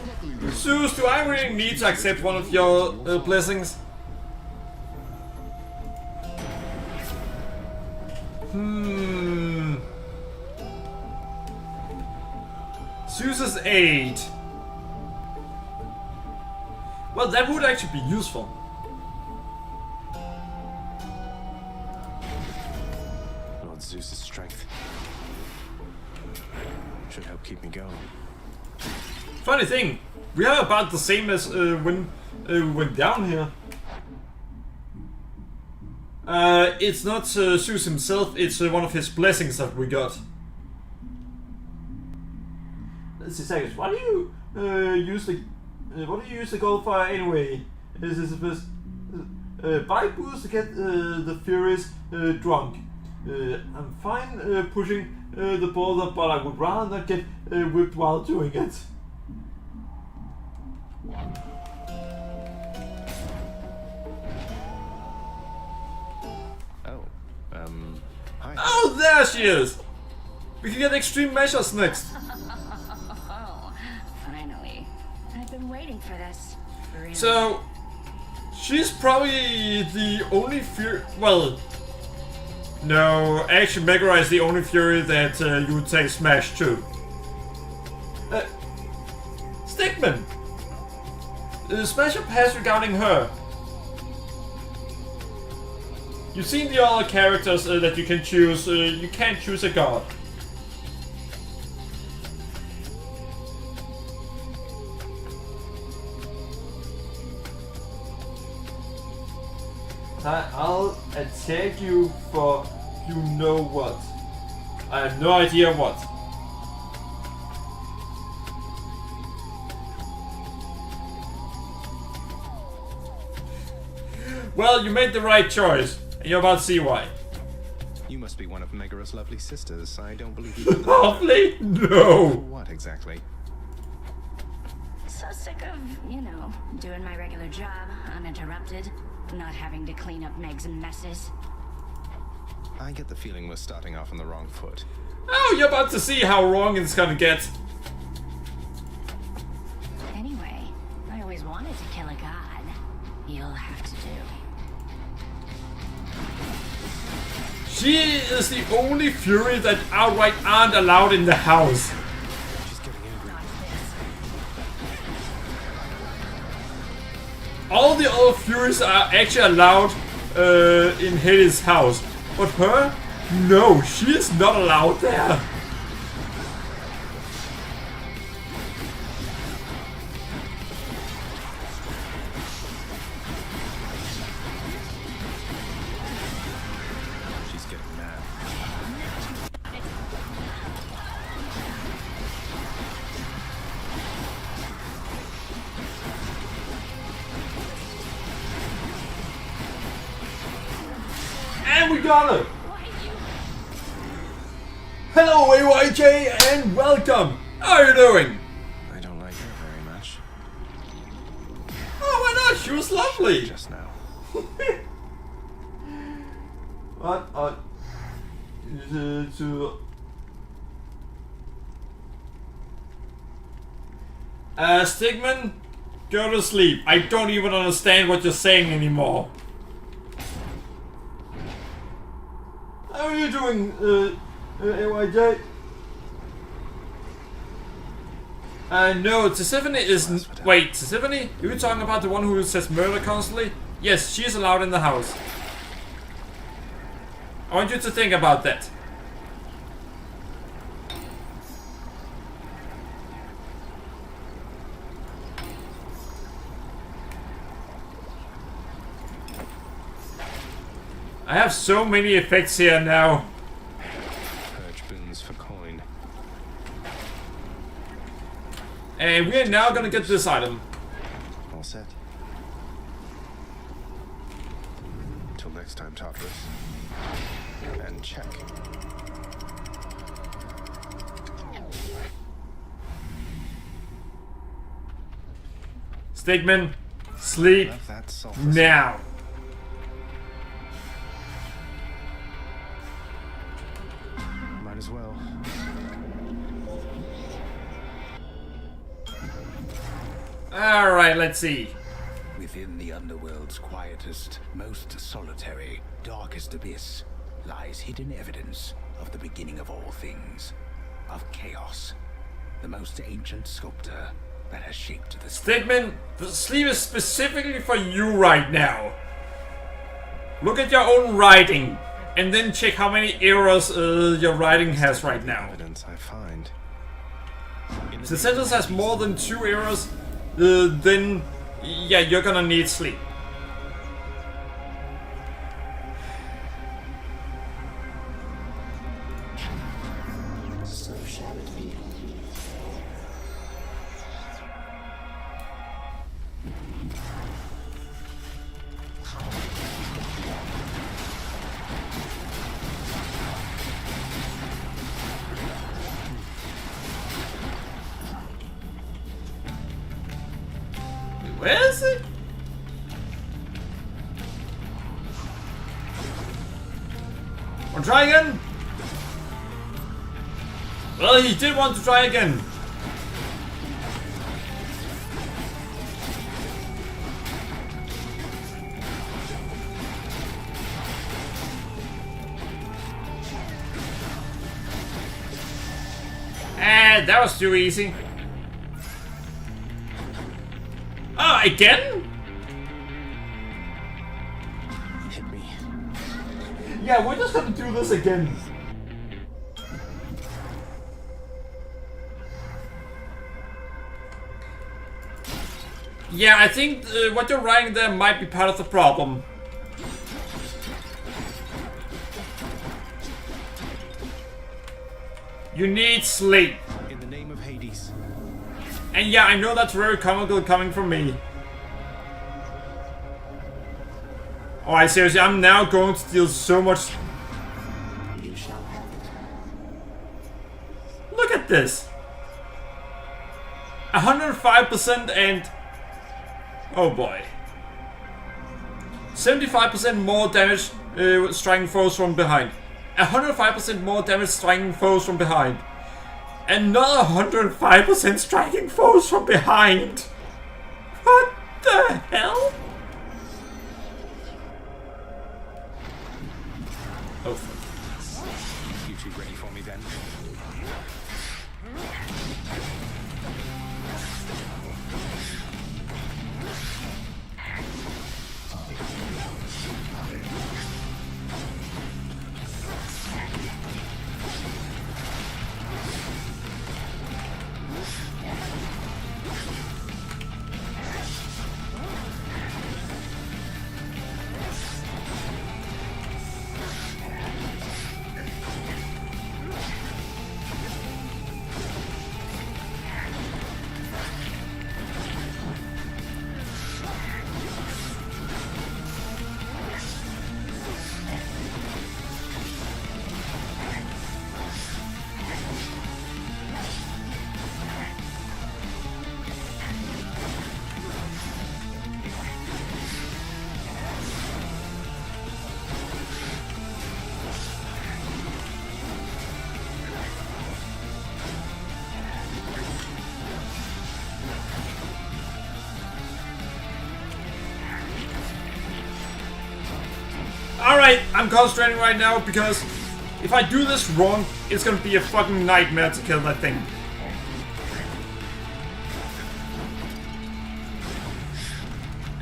Luckily, Zeus, do I really need to accept one of your blessings? Zeus's aid. Well, that would actually be useful. Lord Zeus's strength should help keep me going. Funny thing, we are about the same as when we went down here. It's not Zeus himself, it's one of his blessings that we got. Let's see, Zagreus, what do you use the gold for anyway? This is supposed buy booze to get the Furies drunk. I'm fine pushing the boulder, but I would rather not get whipped while doing it. Hi. Oh, there she is! We can get extreme measures next. Oh, finally. I've been waiting for this. Really. So, she's probably the only Fury. Well, no, actually, Megara is the only Fury that you would say Smash to. Stickman! Smash your pass regarding her. You've seen the other characters that you can choose. You can't choose a god. I'll attack you for you know what. I have no idea what. Well, you made the right choice. And you're about to see why. You must be one of Megara's lovely sisters. I don't believe you. Lovely? No. What exactly? So sick of, you know, doing my regular job, uninterrupted, not having to clean up Meg's messes. I get the feeling we're starting off on the wrong foot. Oh, you're about to see how wrong it's gonna get. Anyway, I always wanted to kill a god. You'll have to do. She is the only Fury that outright aren't allowed in the house. All the other Furies are actually allowed in Hades' house. But her? No, she is not allowed there. She's getting mad. And we got her! Hello AYJ and welcome! How are you doing? I don't like her very much. Oh, why not? She was lovely! Just now. What? Stigman, go to sleep. I don't even understand what you're saying anymore. How are you doing, AYJ? No, Tsephone isn't. Wait, Tsephone? Are you talking about the one who says murder constantly? Yes, she's allowed in the house. I want you to think about that. I have so many effects here now. Purge boons for coin. And we are now gonna get this item. All set. Till next time, Tartarus. And check. Stigman, sleep Love that sulfur. now. Might as well. Alright, let's see. Within the underworld's quietest, most solitary, darkest abyss lies hidden evidence of the beginning of all things, of chaos, the most ancient sculptor that has shaped the Stigman, the sleep is specifically for you right now. Look at your own writing, and then check how many errors your writing has right now. Evidence I find. If the sentence has more than 2 errors, then yeah, you're gonna need sleep. So shall it be. Where is it? Wanna try again? Well, he did want to try again. And that was too easy. Oh, again? Hit me. Yeah, we're just gonna do this again. Yeah, I think what you're writing there might be part of the problem. You need sleep. In the name of Hades. And yeah, I know that's very comical coming from me. Alright, seriously, I'm now going to deal so much. You shall have it. Look at this. 105% and... oh boy. 75% more damage striking foes from behind. 105% more damage striking foes from behind. Another 105% striking foes from behind. What the hell? Oh fuck. Alright, I'm concentrating right now because if I do this wrong, it's gonna be a fucking nightmare to kill that thing.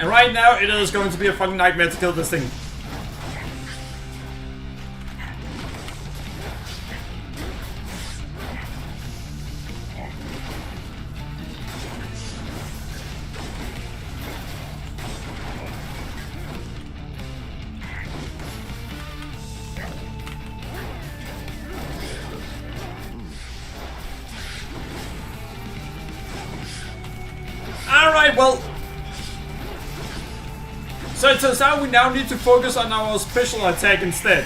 And right now, it is going to be a fucking nightmare to kill this thing. Alright, well... So it turns out we now need to focus on our special attack instead.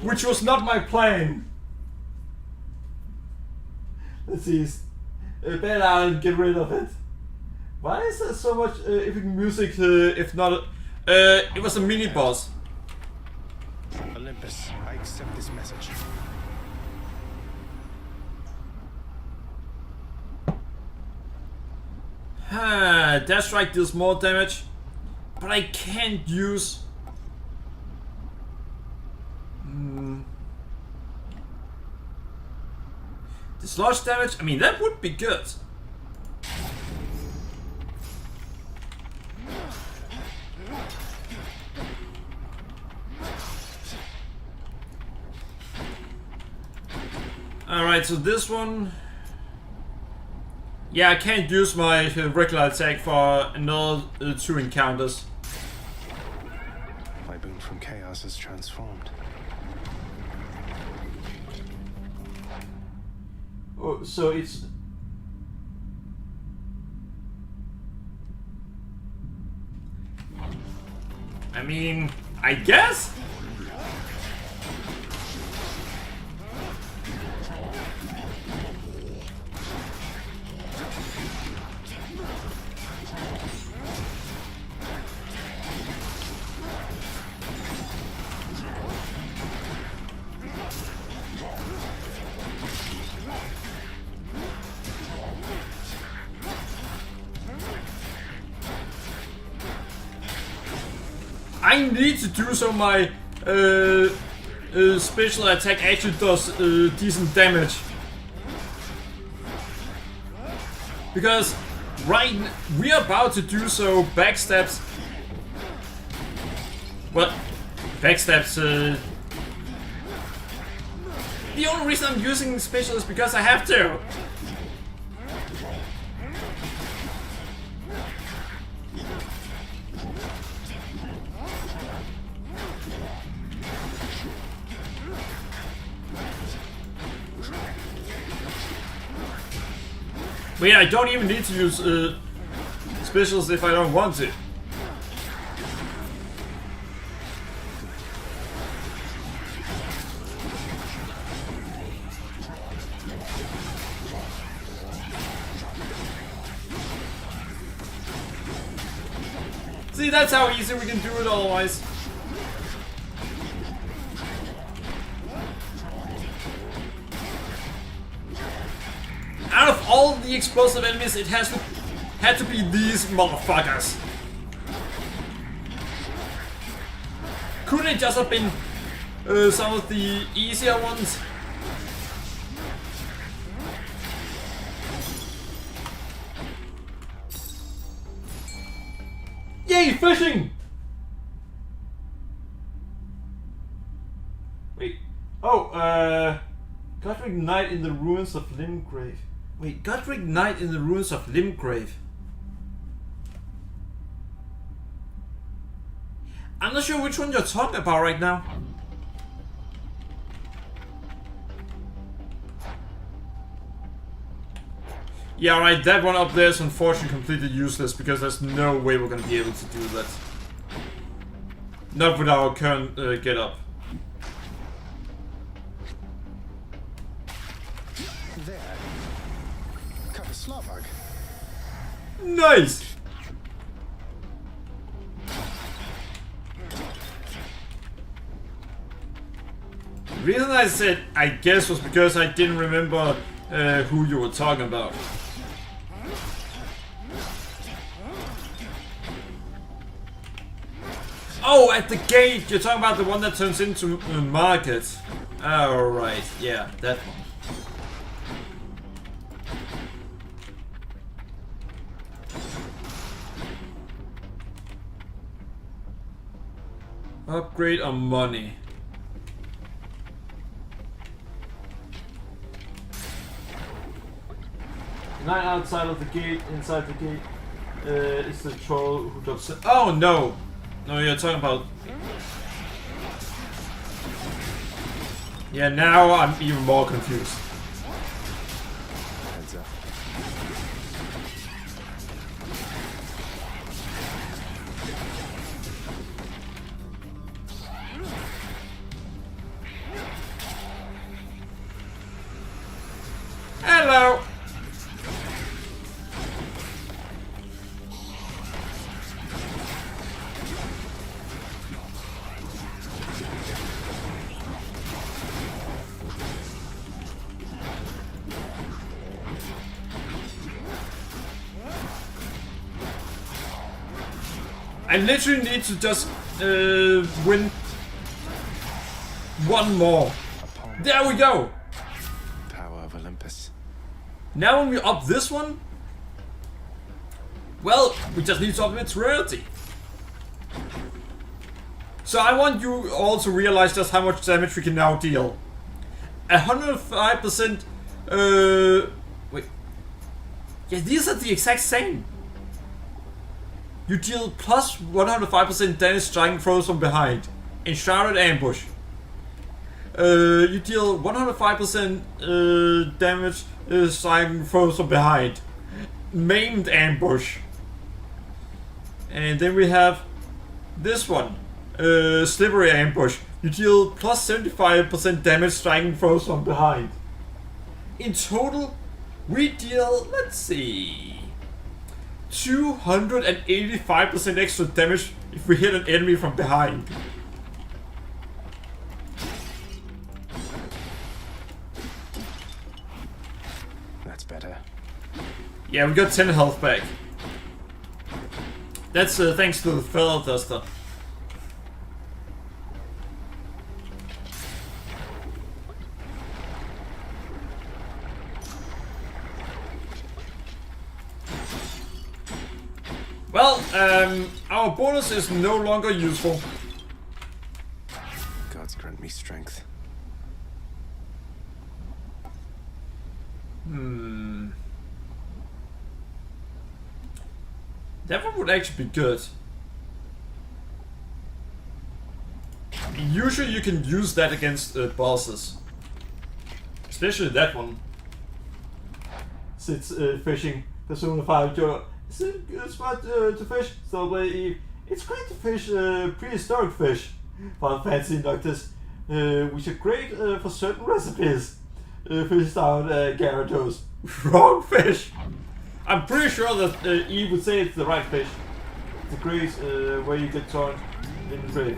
Which was not my plan. Let's see. Better I'll get rid of it. Why is there so much epic music if not... it was a mini-boss. Olympus, I accept this message. That strike deals more damage. But I can't use... dislodge damage? I mean, that would be good. Alright, so this one... Yeah, I can't use my regular attack for another 2 encounters. My boon from chaos is transformed. Oh, so it's... I mean, I guess? I need to do so my special attack actually does decent damage. Because we are about to do so backstabs. What? Backstabs the only reason I'm using special is because I have to. Wait, I don't even need to use specials if I don't want to. See, that's how easy we can do it otherwise. Out of all the explosive enemies, it had to be these motherfuckers. Couldn't it just have been some of the easier ones? Yay, fishing! Wait. Oh, Godric Knight in the ruins of Limgrave. Wait, Godric Knight in the ruins of Limgrave. I'm not sure which one you're talking about right now. Yeah, right, that one up there is unfortunately completely useless because there's no way we're gonna be able to do that. Not with our current get-up. There. Cut a Slovak. Nice! The reason I said I guess was because I didn't remember who you were talking about. Oh, at the gate! You're talking about the one that turns into a market. Alright, yeah, that one. Upgrade on money. Not outside of the gate, inside the gate is the troll who drops it. Oh no! No, you're talking about... Yeah, now I'm even more confused. Heads up. Hello! I literally need to just win one more. There we go! Power of Olympus. Now when we up this one, well, we just need to up its rarity. So I want you all to realize just how much damage we can now deal. 105%, wait. Yeah, these are the exact same. You deal plus 105% damage striking throws from behind. Enshrouded ambush. You deal 105% damage striking throws from behind. Maimed ambush. And then we have this one. Slippery ambush. You deal plus 75% damage striking throws from behind. In total, we deal, let's see, 285% extra damage if we hit an enemy from behind. That's better. Yeah, we got 10 health back. That's thanks to the Feather Duster. Well, our bonus is no longer useful. Gods grant me strength. That one would actually be good. Usually you can use that against bosses. Especially that one. Sits fishing. Personified your... It's a good spot to fish. So it's great to fish prehistoric fish. For fancy noctis, which are great for certain recipes. Fish out Gyarados. Wrong fish! I'm pretty sure that Eve would say it's the right fish. It's a great where you get torn in the trade.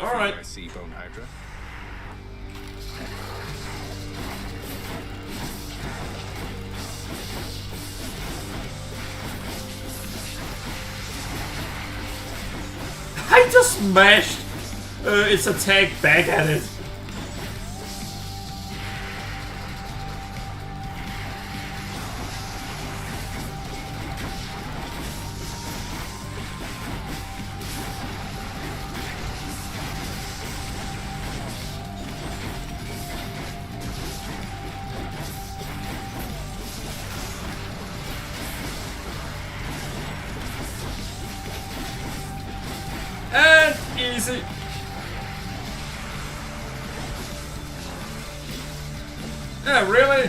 Alright. I see, Bone Hydra. I just smashed its attack back at it. And easy. Yeah, really?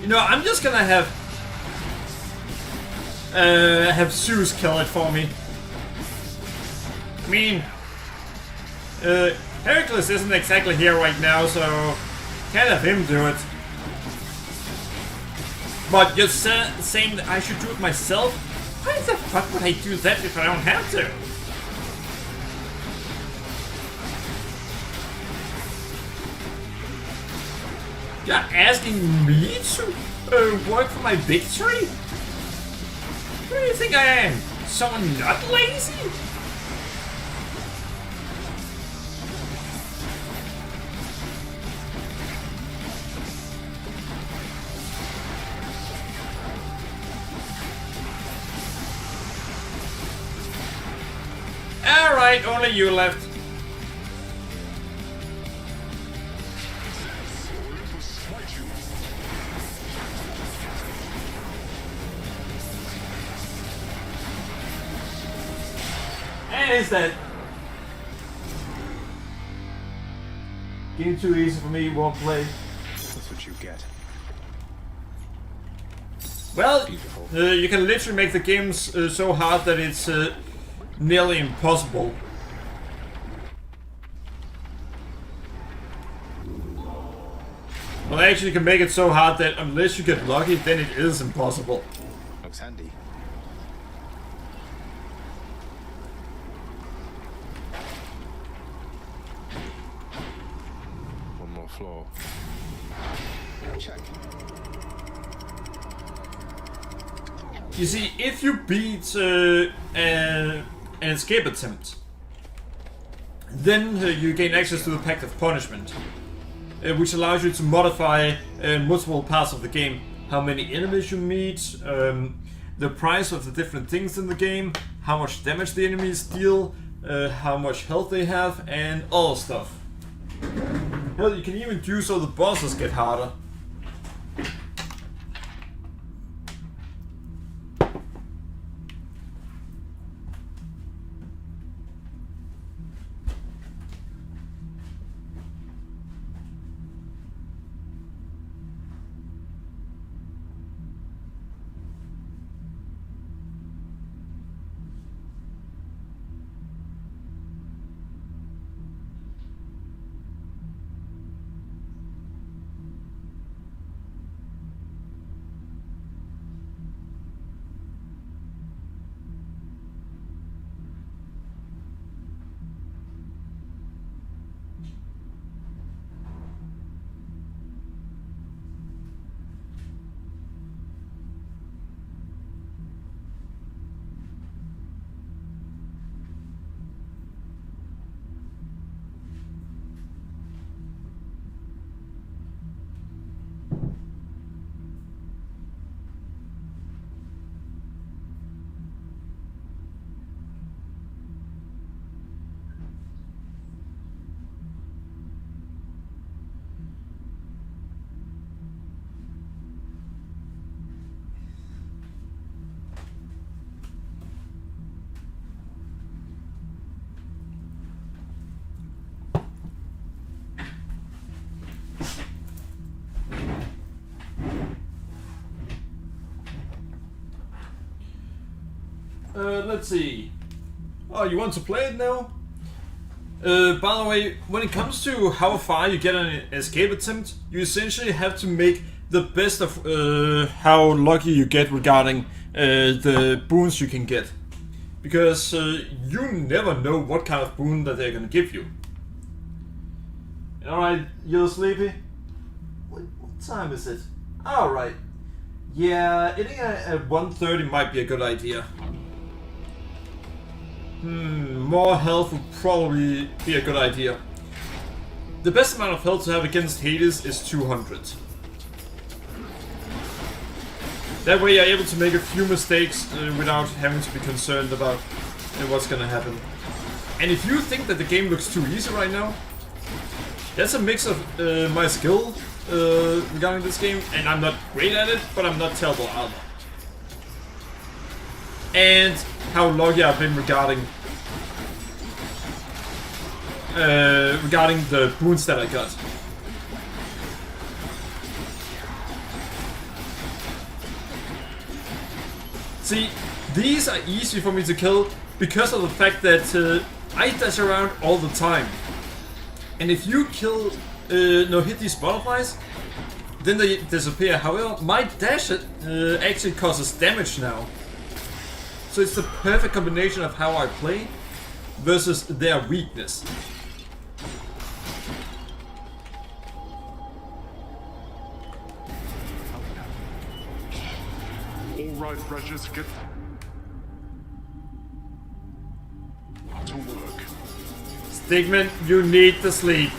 You know, I'm just gonna have Zeus kill it for me. I mean, Heracles isn't exactly here right now, so can't have him do it. But you're saying that I should do it myself? Why the fuck would I do that if I don't have to? You're asking me to work for my victory? Who do you think I am? Someone not lazy? Alright, only you left. And it's that. Game too easy for me, won't play. That's what you get. Well, you can literally make the games so hard that it's nearly impossible. Well, actually, you can make it so hard that unless you get lucky, then it is impossible. Looks handy. One more floor. Check. You see, if you beat an escape attempt, then you gain access to the Pact of Punishment, which allows you to modify multiple parts of the game. How many enemies you meet, the price of the different things in the game, how much damage the enemies deal, how much health they have, and all stuff. Hell, you can even do so the bosses get harder. Let's see. Oh, you want to play it now? By the way, when it comes to how far you get an escape attempt, you essentially have to make the best of how lucky you get regarding the boons you can get. Because you never know what kind of boon that they're gonna give you. Alright, you're sleepy? What time is it? Alright. Yeah, eating at 1:30 might be a good idea. More health would probably be a good idea. The best amount of health to have against Hades is 200. That way you're able to make a few mistakes without having to be concerned about what's gonna happen. And if you think that the game looks too easy right now, that's a mix of my skill regarding this game, and I'm not great at it, but I'm not terrible either. And how lucky I've been regarding the boons that I got. See, these are easy for me to kill because of the fact that I dash around all the time. And if you kill, hit these butterflies, then they disappear. However, my dash actually causes damage now. So it's the perfect combination of how I play versus their weakness. my precious, get to work. Stigman, you need the sleep.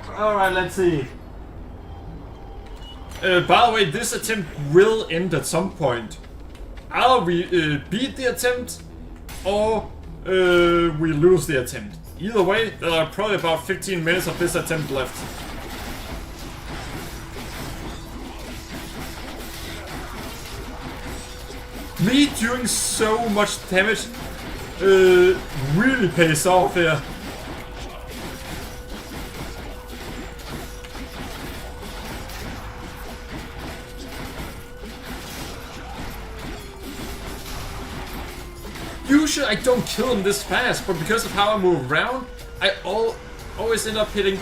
Alright, let's see. By the way, this attempt will end at some point. Either we beat the attempt, or we lose the attempt. Either way, there are probably about 15 minutes of this attempt left. Me doing so much damage really pays off here. Usually I don't kill him this fast, but because of how I move around, I always end up hitting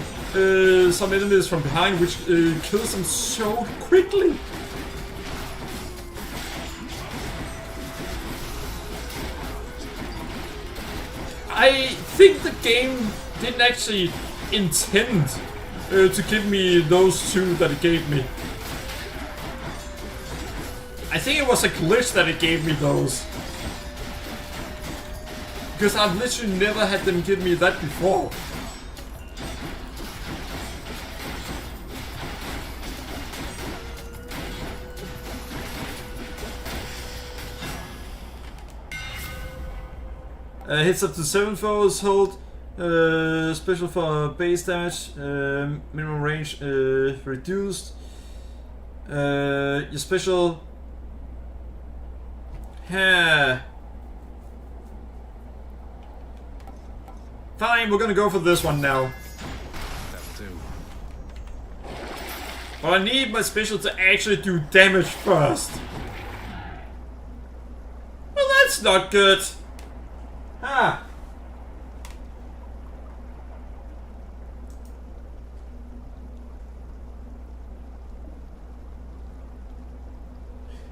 some enemies from behind, which kills them so quickly. I think the game didn't actually intend to give me those two that it gave me. I think it was a glitch that it gave me those. Because I've literally never had them give me that before. Hits up to 7 foes, hold. Special for base damage. Minimum range reduced. Your special. Fine, we're gonna go for this one now. That'll do. But I need my special to actually do damage first. Well, that's not good. Huh.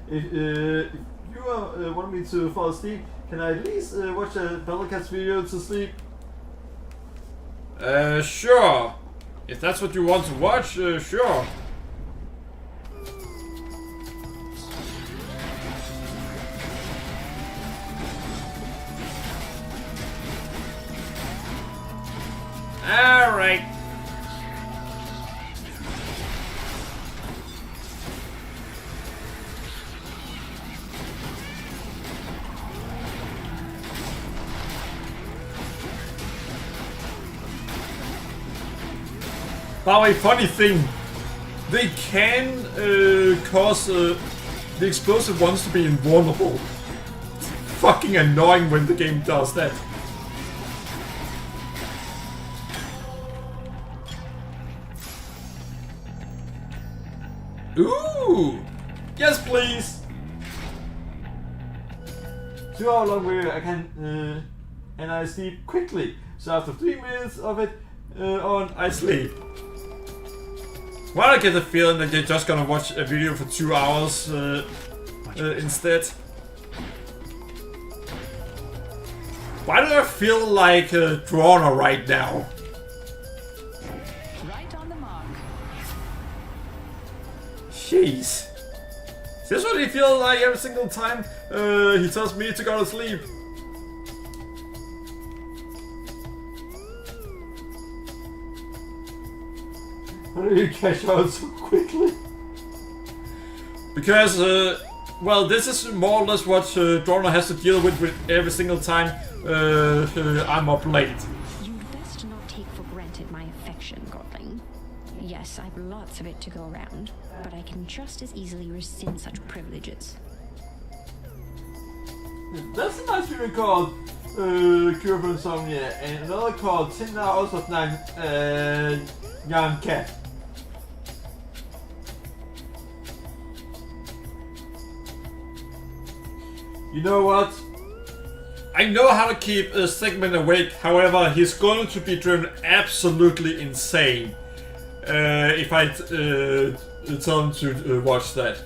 If you want me to fall asleep, can I at least watch a Battlecats video to sleep? Sure. If that's what you want to watch, sure. Alright. By the way, funny thing, they can cause the explosive ones to be invulnerable. It's fucking annoying when the game does that. Ooh! Yes, please! So how long will I can and I sleep quickly. So after 3 minutes of it on, I sleep. Well, I get the feeling that you're just gonna watch a video for 2 hours instead. Why do I feel like Drona right now? Right on the mark. Jeez. Is this what he feels like every single time he tells me to go to sleep? How do you catch on so quickly? Because, well, this is more or less what Drona has to deal with every single time I'm up late. You'd best not take for granted my affection, Godling. Yes, I've lots of it to go around, but I can just as easily rescind such privileges. That's a nice video called Cure for Insomnia, and another called 10 Hours of Young Cat. You know what? I know how to keep a segment awake, however, he's going to be driven absolutely insane if I tell him to watch that.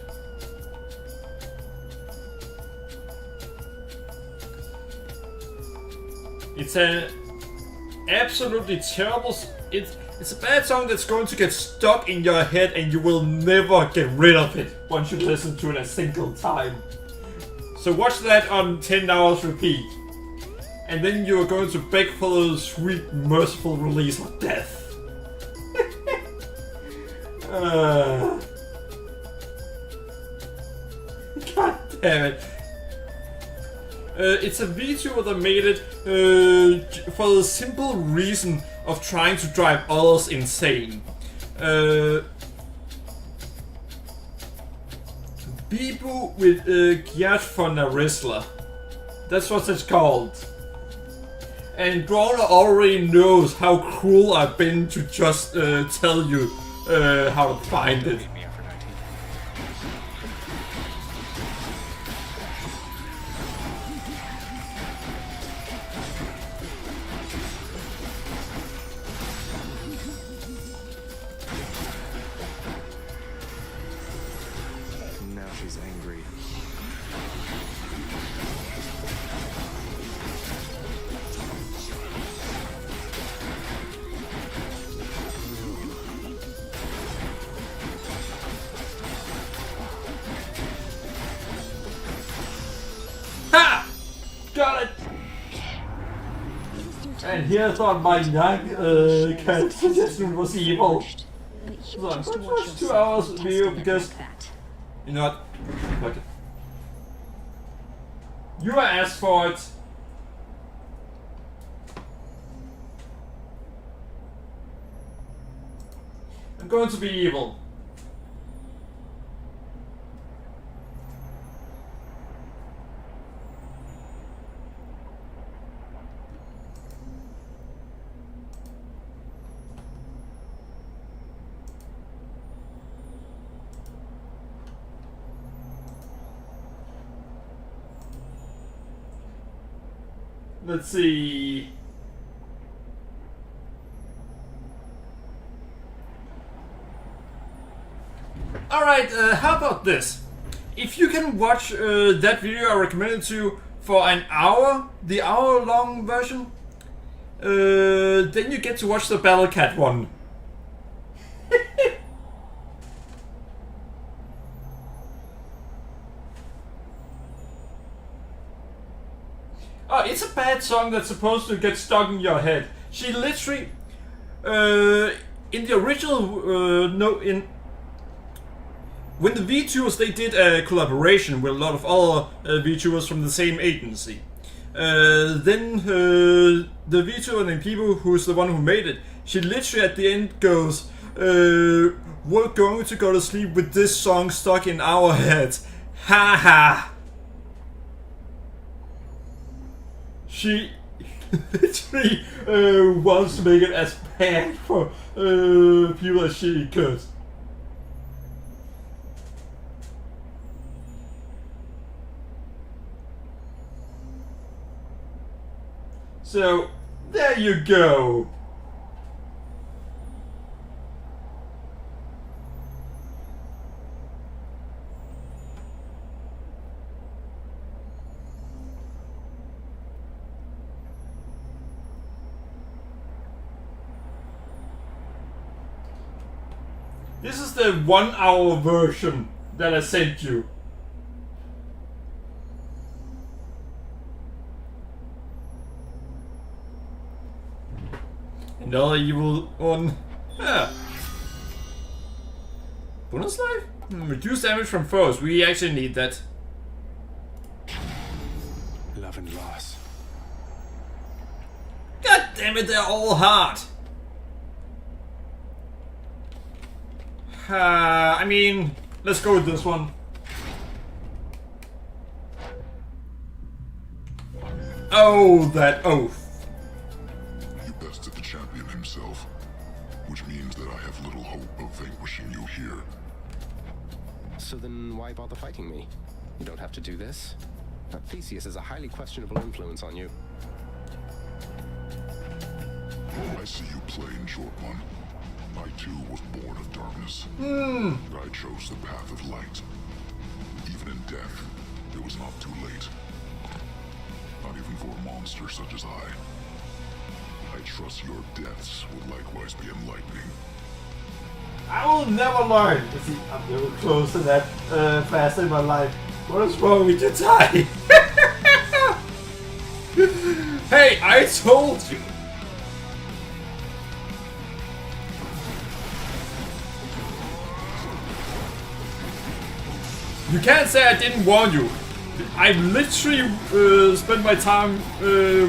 It's an absolutely terrible. It's a bad song that's going to get stuck in your head, and you will never get rid of it once you listen to it a single time. So watch that on 10 hours repeat, and then you are going to beg for the sweet, merciful release of death. God damn it. It's a VTuber that made it for the simple reason of trying to drive others insane. Bibu with Gjert von Arisla. That's what it's called. And Growler already knows how cruel I've been to just tell you how to find it. Now she's angry. Ha! Got it! And here's what my young suggestion was evil. So I'm going to watch 2 hours video because, you know what, fuck it. You asked for it. I'm going to be evil. Let's see. Alright, how about this? If you can watch that video I recommended to you for an hour, the hour-long version, then you get to watch the Battle Cat one. Oh, it's a bad song that's supposed to get stuck in your head. She literally, in the original, when the VTubers, they did a collaboration with a lot of other VTubers from the same agency. Then the VTuber named People, who's the one who made it, she literally at the end goes, we're going to go to sleep with this song stuck in our heads. Ha ha! She literally wants to make it as bad for people as she could. So, there you go. This is the 1 hour version that I sent you. Another evil one. Yeah. Bonus life? Reduce damage from foes. We actually need that. Love and loss. God damn it, they're all hard. I mean, let's go with this one. Oh, that oath. You bested the champion himself, which means that I have little hope of vanquishing you here. So then why bother fighting me? You don't have to do this. Theseus has a highly questionable influence on you. I see you playing, short one. I too was born of darkness. I chose the path of light. Even in death, it was not too late. Not even for a monster such as I. I trust your deaths will likewise be enlightening. I will never learn. You see, I'm never close to that fast in my life. What is wrong with you, Ty? Hey, I told you. You can't say I didn't warn you. I literally spent my time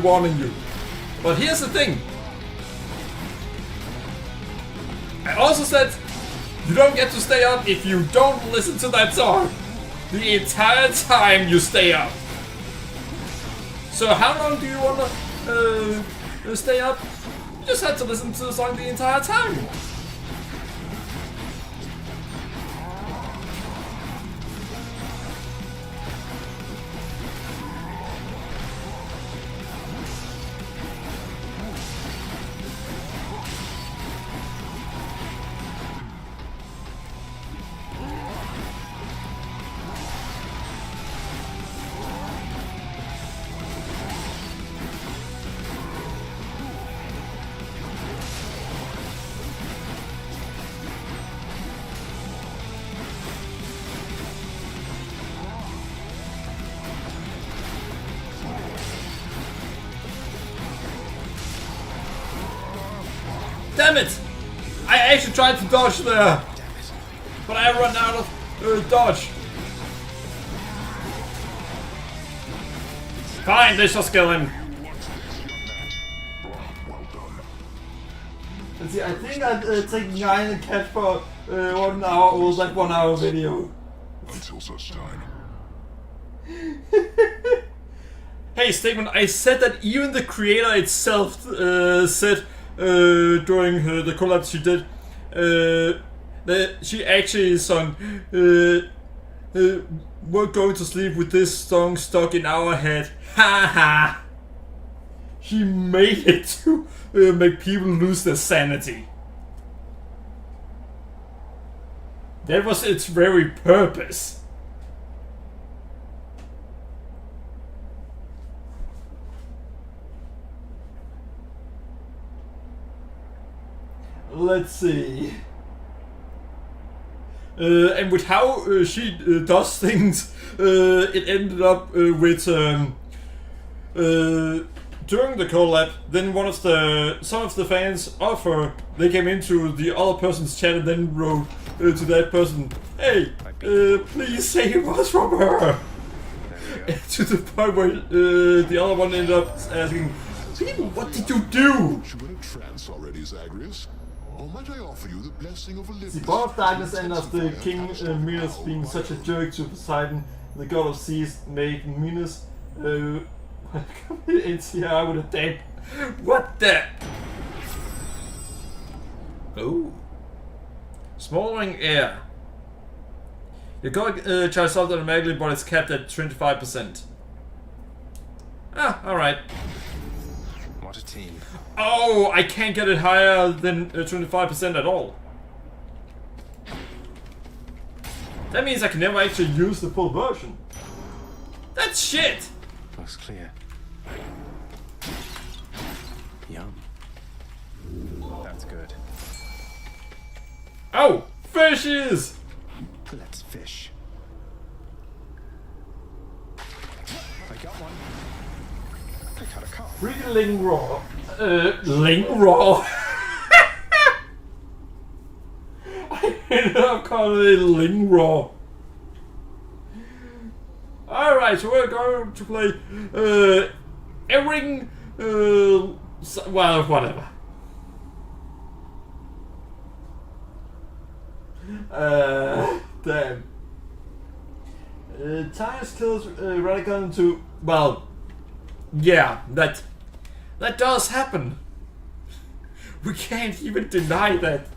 warning you. But here's the thing. I also said you don't get to stay up if you don't listen to that song the entire time you stay up. So how long do you wanna stay up? You just had to listen to the song the entire time. Damn it! I actually tried to dodge there, but I ran out of dodge. Fine, they shall kill him. Let's see, I think I'd take 9 and catch for 1 hour. It was like 1 hour video. Until such time. Hey, statement. I said that even the creator itself said. During the collab she did, that she actually sung "We're going to sleep with this song stuck in our head." Ha ha! She made it to make people lose their sanity. That was its very purpose. Let's see. And with how she does things, it ended up with during the collab. Then some of the fans of her, they came into the other person's chat and then wrote to that person, "Hey, please save us from her." To the point where the other one ended up asking, "People, what did you do?" You in a trance already, Zagreus? Or might I offer you the blessing of Olympus? The God of Darkness and of the King Minos being such a jerk to Poseidon, the God of Seas made Minos NCR with a dead. What the? Oh. Smoldering air. Your God charges out automatically, but it's capped at 25%. Ah, alright. What a team. Oh, I can't get it higher than 25% at all. That means I can never actually use the full version. That's shit! Looks clear. Yum. That's good. Oh! Fishes! Let's fish. I got one. I caught a carp. Freaking Ling Raw. Ling Raw? I ended up calling it Ling Raw. Alright, so we're going to play everything. Well, whatever. Damn. Tyres kills Radical into. Well, yeah, that does happen. We can't even deny that.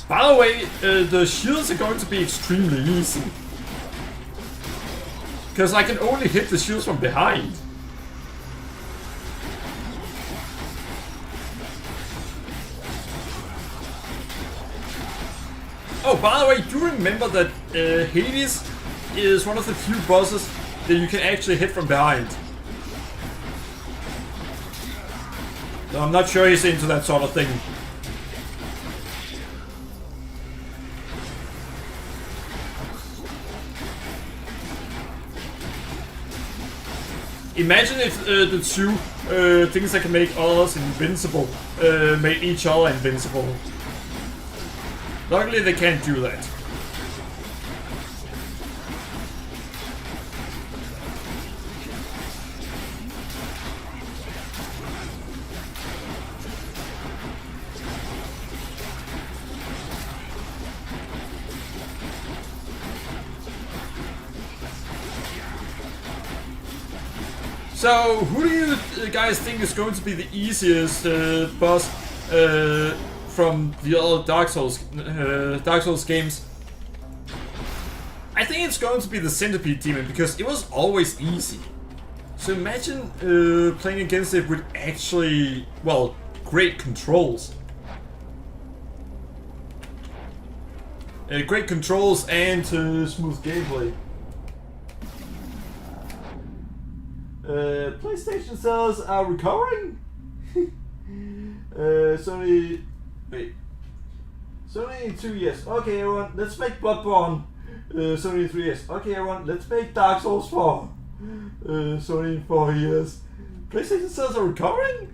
By the way, the shields are going to be extremely easy. Because I can only hit the shields from behind. Oh, by the way, do remember that Hades is one of the few bosses that you can actually hit from behind. So I'm not sure he's into that sort of thing. Imagine if the two things that can make others invincible made each other invincible. Luckily they can't do that. So, who do you guys think is going to be the easiest boss from the other Dark Souls games? I think it's going to be the Centipede Demon because it was always easy. So imagine playing against it with actually, well, great controls. Great controls and smooth gameplay. PlayStation sales are recovering? Sony in 2 years. Okay everyone, let's make Bloodborne. Sony in 3 years. Okay everyone, let's make Dark Souls 4. Sony in 4 years. PlayStation sales are recovering?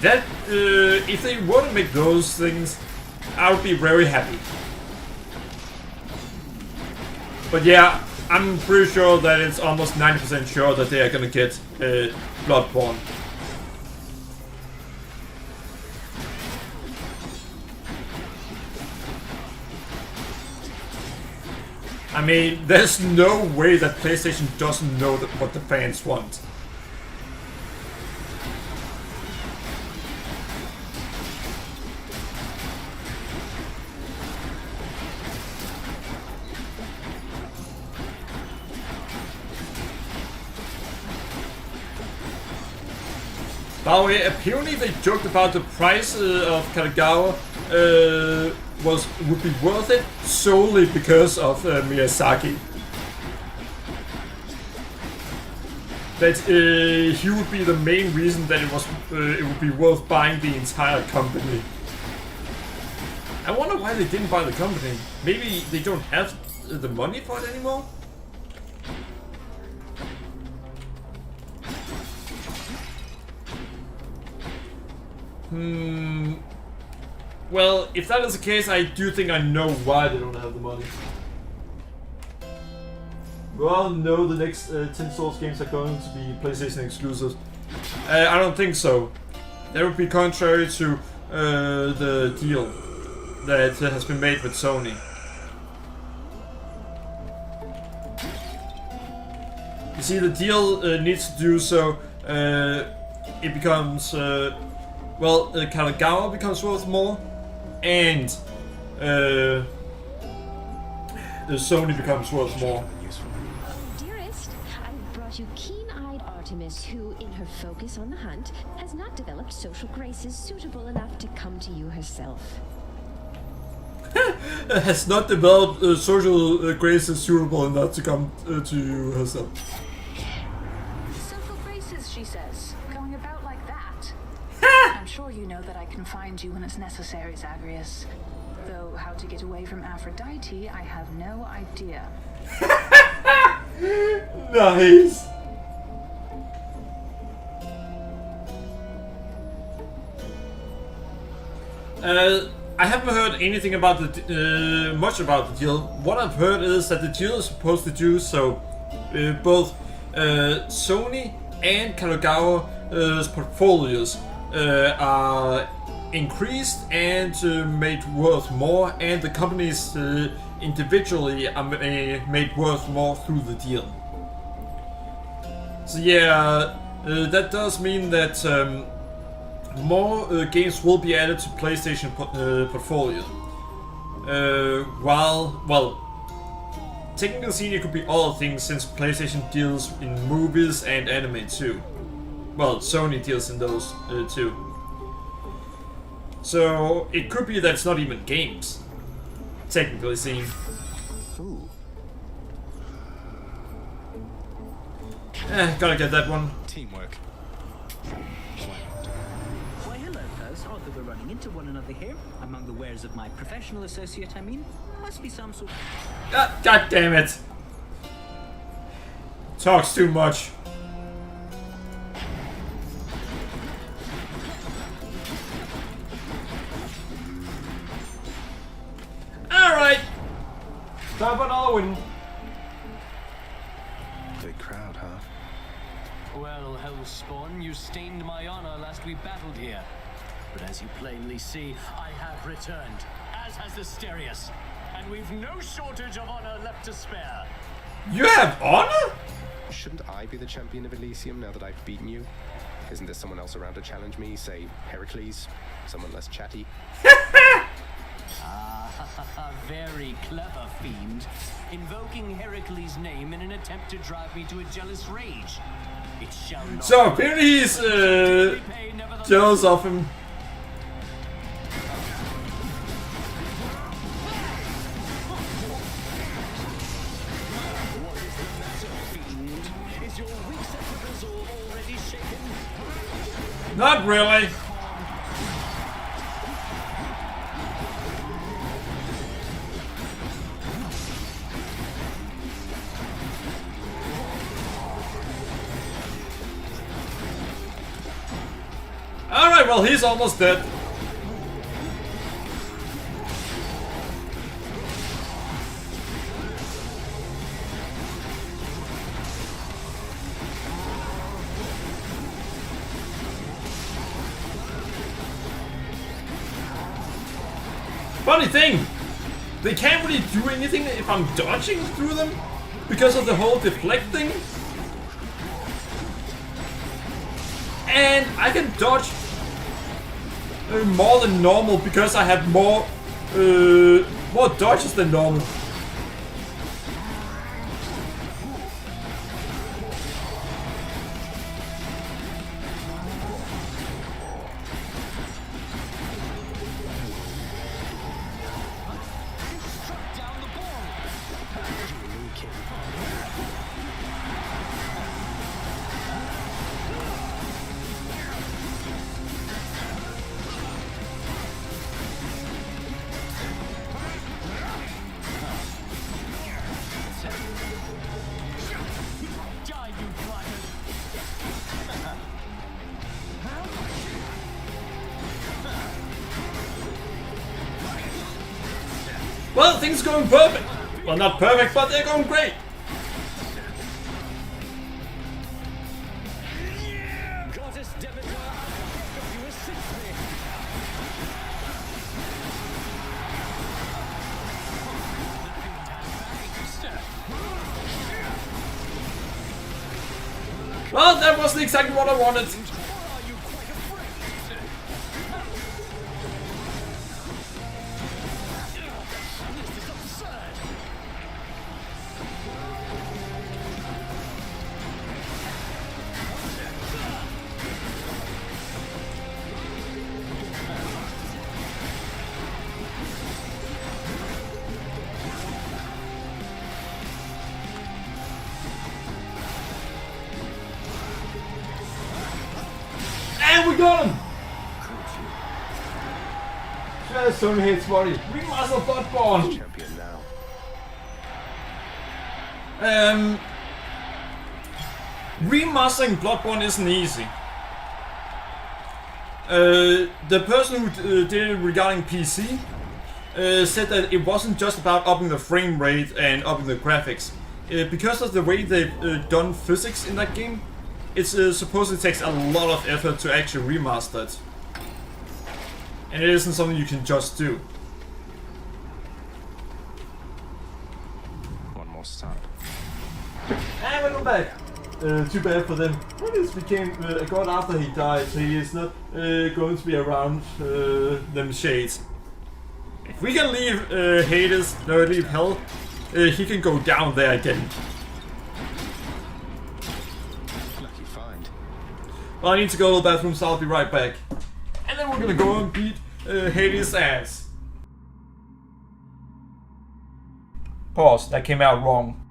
That, if they were to make those things, I would be very happy. But yeah, I'm pretty sure that it's almost 90% sure that they are gonna get Bloodborne. I mean, there's no way that PlayStation doesn't know what the fans want. By the way, apparently they joked about the price of Katagawa would be worth it solely because of Miyazaki. That he would be the main reason that it would be worth buying the entire company. I wonder why they didn't buy the company. Maybe they don't have the money for it anymore? Well, if that is the case, I do think I know why they don't have the money. We all know the next 10 Souls games are going to be PlayStation exclusives. I don't think so. That would be contrary to the deal that has been made with Sony. You see, the deal needs to do so. It becomes well, Katagawa becomes worth more, and the Sony becomes worth more. Dearest, I've brought you keen-eyed Artemis, who, in her focus on the hunt, has not developed social graces suitable enough to come to you herself. Has not developed social graces suitable enough to come to you herself. Social graces, she says. Going about like that. I'm sure you know that I can find you when it's necessary, Zagreus. Though how to get away from Aphrodite, I have no idea. Nice! I haven't heard anything about the much about the deal. What I've heard is that the deal is supposed to do so both Sony and Katagawa's portfolios are increased and made worth more, and the companies individually are made worth more through the deal. So yeah, that does mean that more games will be added to PlayStation portfolio. Well, technically seen, it could be all things since PlayStation deals in movies and anime too. Well, Sony deals in those too. So it could be that it's not even games, technically seen. Ooh. Gotta get that one. Teamwork. Why, hello, folks. Odd that we're running into one another here. Among the wares of my professional associate, I mean. Must be some sort of... God damn it! Talks too much. Alright! Time for another win. Big crowd, huh? Well, Hellspawn, you stained my honor last we battled here. But as you plainly see, I have returned, as has Asterius. And we've no shortage of honor left to spare. You have honor? Shouldn't I be the champion of Elysium now that I've beaten you? Isn't there someone else around to challenge me? Say, Heracles? Someone less chatty? Very clever, fiend. Invoking Heracles' name in an attempt to drive me to a jealous rage. It shall not. So apparently he's jealous of him. What is the matter, fiend? Is your weak sense of resolve already shaken? Not really. Alright, well, he's almost dead. Funny thing, they can't really do anything if I'm dodging through them because of the whole deflecting. And I can dodge more than normal because I have more dodges than normal. Well, things are going perfect. Well, not perfect, but they're going great. Goddess Demeter, you assist me. Well, that wasn't exactly what I wanted. And we got him! Just only hits body. Remaster Bloodborne! Champion now. Remastering Bloodborne isn't easy. The person who did it regarding PC said that it wasn't just about upping the frame rate and upping the graphics. Because of the way they've done physics in that game, it's supposedly takes a lot of effort to actually remaster it. And it isn't something you can just do. One more stop. And we go back. Too bad for them. Hades became a god after he died, so he is not going to be around them shades. If we can leave Hades, no, leave Hell, he can go down there again. Lucky find. Well, I need to go to the bathroom, so I'll be right back. And then we're gonna go and beat Hades' ass. Pause, that came out wrong.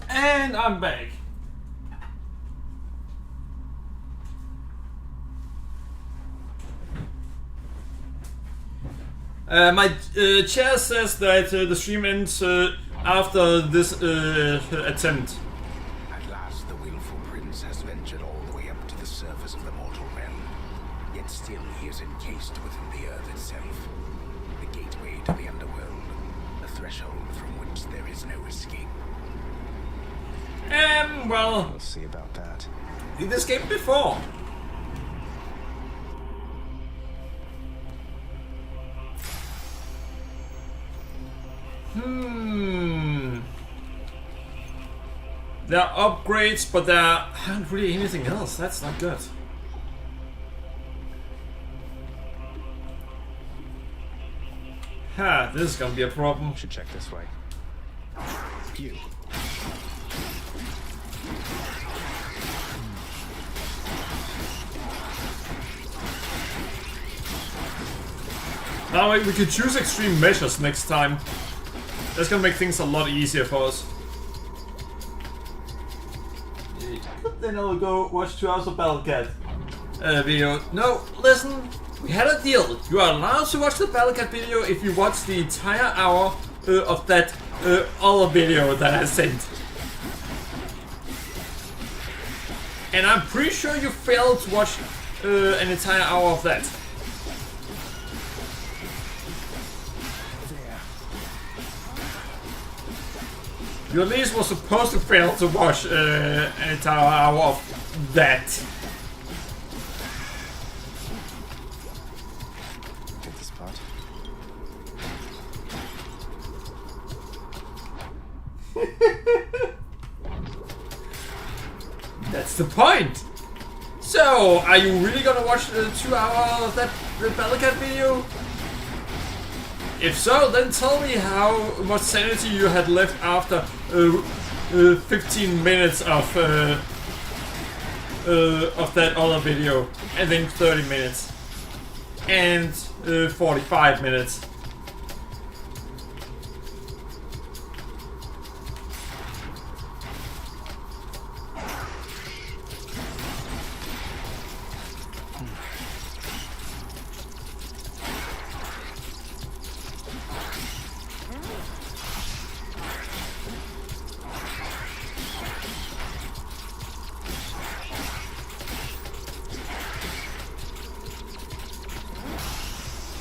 And I'm back. My chair says that the stream ends after this attempt. At last, the willful prince has ventured all the way up to the surface of the mortal realm. Yet still he is encased within the earth itself. The gateway to the underworld. A threshold from which there is no escape. Well, We'll see about that. Did this game before? There are upgrades, but there aren't really anything else. That's not good. Ha, this is gonna be a problem. Should check this way. You. Now we could choose extreme measures next time. That's gonna make things a lot easier for us. Then I'll go watch 2 hours of Battlecat video. No, listen, we had a deal. You are allowed to watch the Battlecat video if you watch the entire hour of that other video that I sent. And I'm pretty sure you failed to watch an entire hour of that. You at least were supposed to fail to watch an entire hour of that. Get this part. That's the point. So, are you really gonna watch the 2 hour of that Battlecat video? If so, then tell me how much sanity you had left after 15 minutes of that other video, and then 30 minutes, and 45 minutes.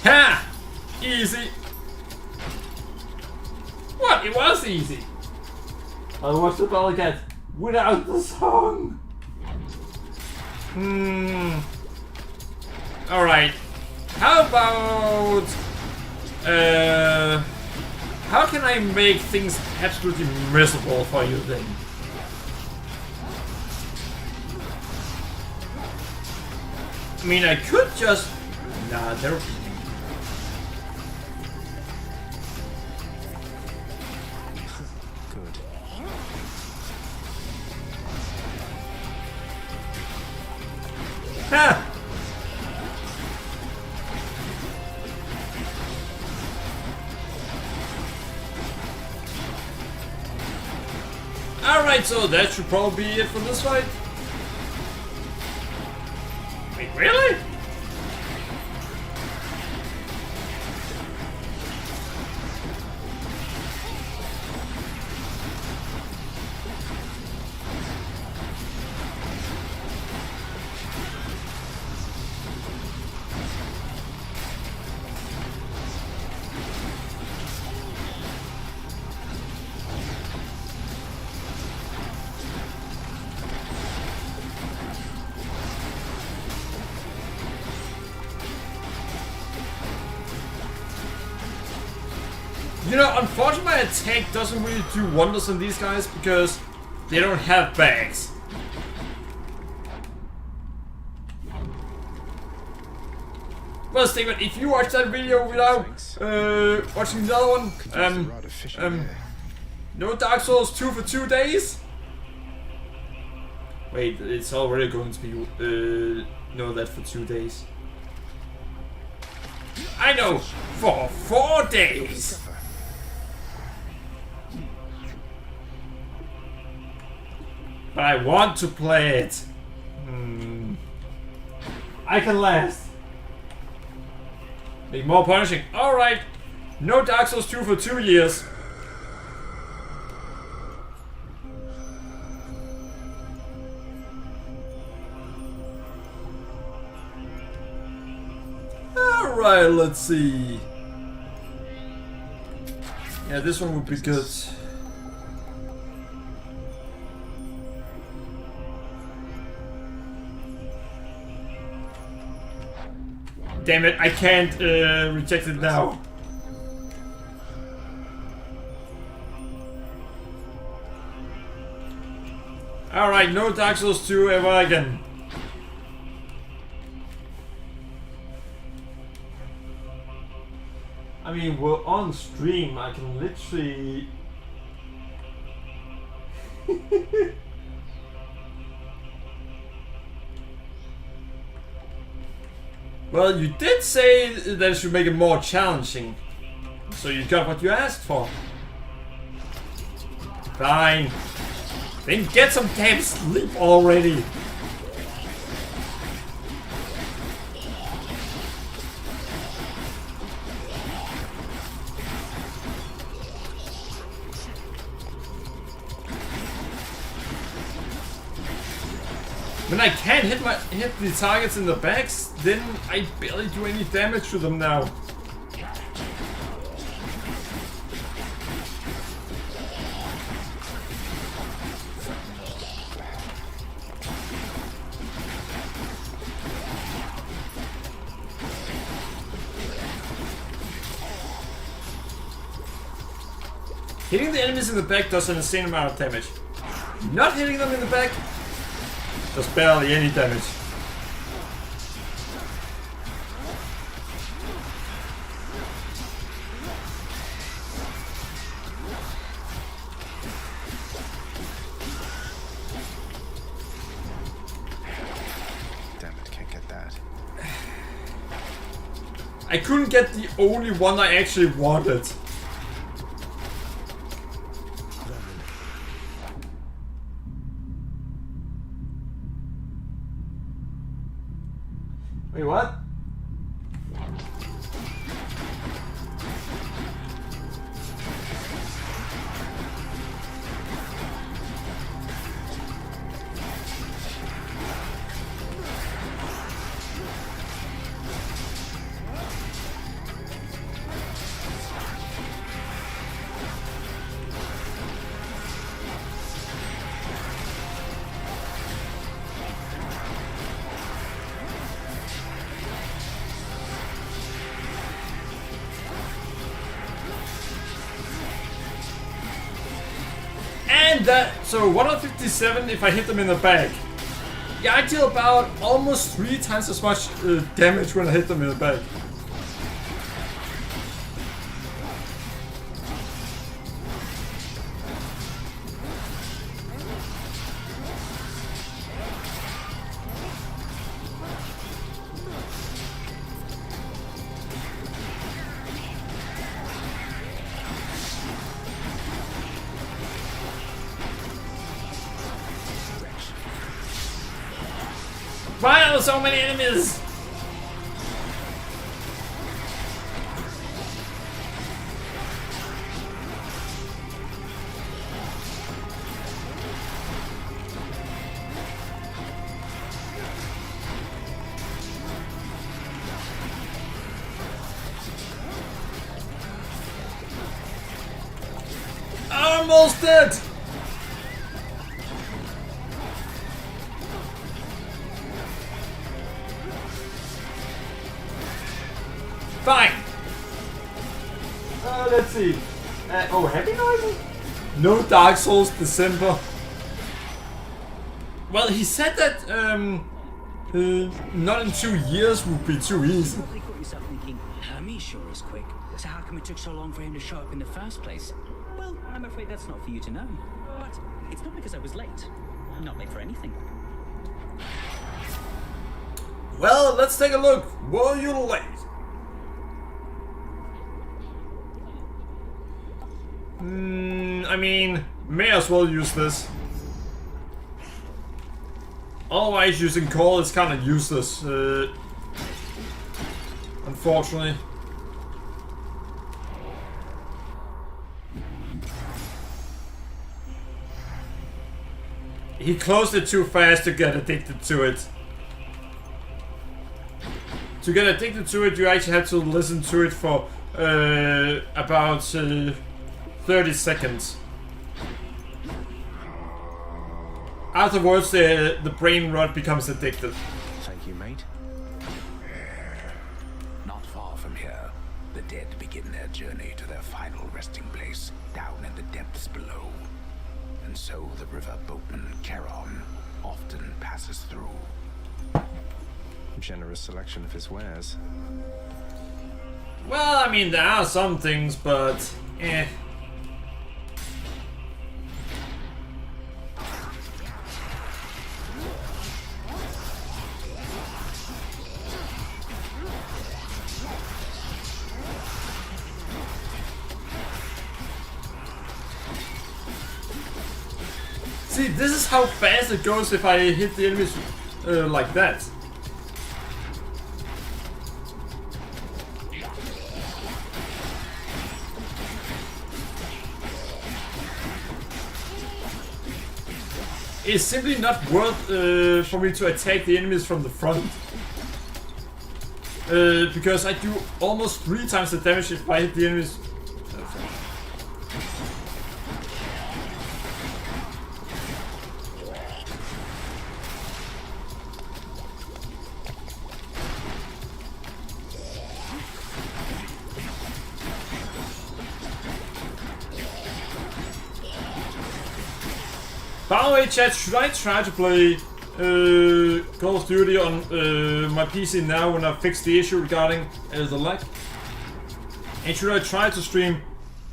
Ha! Easy. What? It was easy. I'll watch the Battlecat without the song. Alright. How about... how can I make things absolutely miserable for you then? I mean, I could just... Nah, there... Ha! Alright, so that should probably be it for this fight. Wait, really? You know, unfortunately my attack doesn't really do wonders on these guys because they don't have bags. Well, Steven, if you watch that video without watching the other one, no Dark Souls 2 for 2 days? Wait, it's already going to be no that for 2 days. I know, for 4 days. But I want to play it. I can last. Make more punishing. Alright. No Dark Souls 2 for 2 years. Alright, let's see. Yeah, this one would be good. Damn it, I can't reject it now. Alright, no Dark Souls 2 ever again. I mean, we're on stream, I can literally... Well, you did say that it should make it more challenging. So you got what you asked for. Fine. Then get some damn sleep already. When I can't hit the targets in the backs, then I barely do any damage to them now. Hitting the enemies in the back does an insane amount of damage. Not hitting them in the back does barely any damage. Damn it, can't get that. I couldn't get the only one I actually wanted. Wait, what? So 157 if I hit them in the back. Yeah, I deal about almost 3 times as much damage when I hit them in the back. Why are there so many enemies? Almost dead. Fine. Let's see. Oh, heavy noises? No Dark Souls December. Well, he said that not in 2 years would be too easy. Probably caught yourself thinking, Hermes sure is quick. So how come it took so long for him to show up in the first place? Well, I'm afraid that's not for you to know. But it's not because I was late. I'm not late for anything. Well, let's take a look. Were you late? I mean, may as well use this. Otherwise, using call is kind of useless. Unfortunately. He closed it too fast to get addicted to it. To get addicted to it, you actually have to listen to it for about 30 seconds. Afterwards, the brain rot becomes addicted. Thank you, mate. Not far from here, the dead begin their journey to their final resting place, down in the depths below. And so the river boatman Charon often passes through. Generous selection of his wares. Well, I mean, there are some things, but eh. see, this is how fast it goes if I hit the enemies like that. It's simply not worth for me to attack the enemies from the front. Because I do almost 3 times the damage if I hit the enemies. By the way, chat, should I try to play Call of Duty on my PC now when I fix the issue regarding the lag? And should I try to stream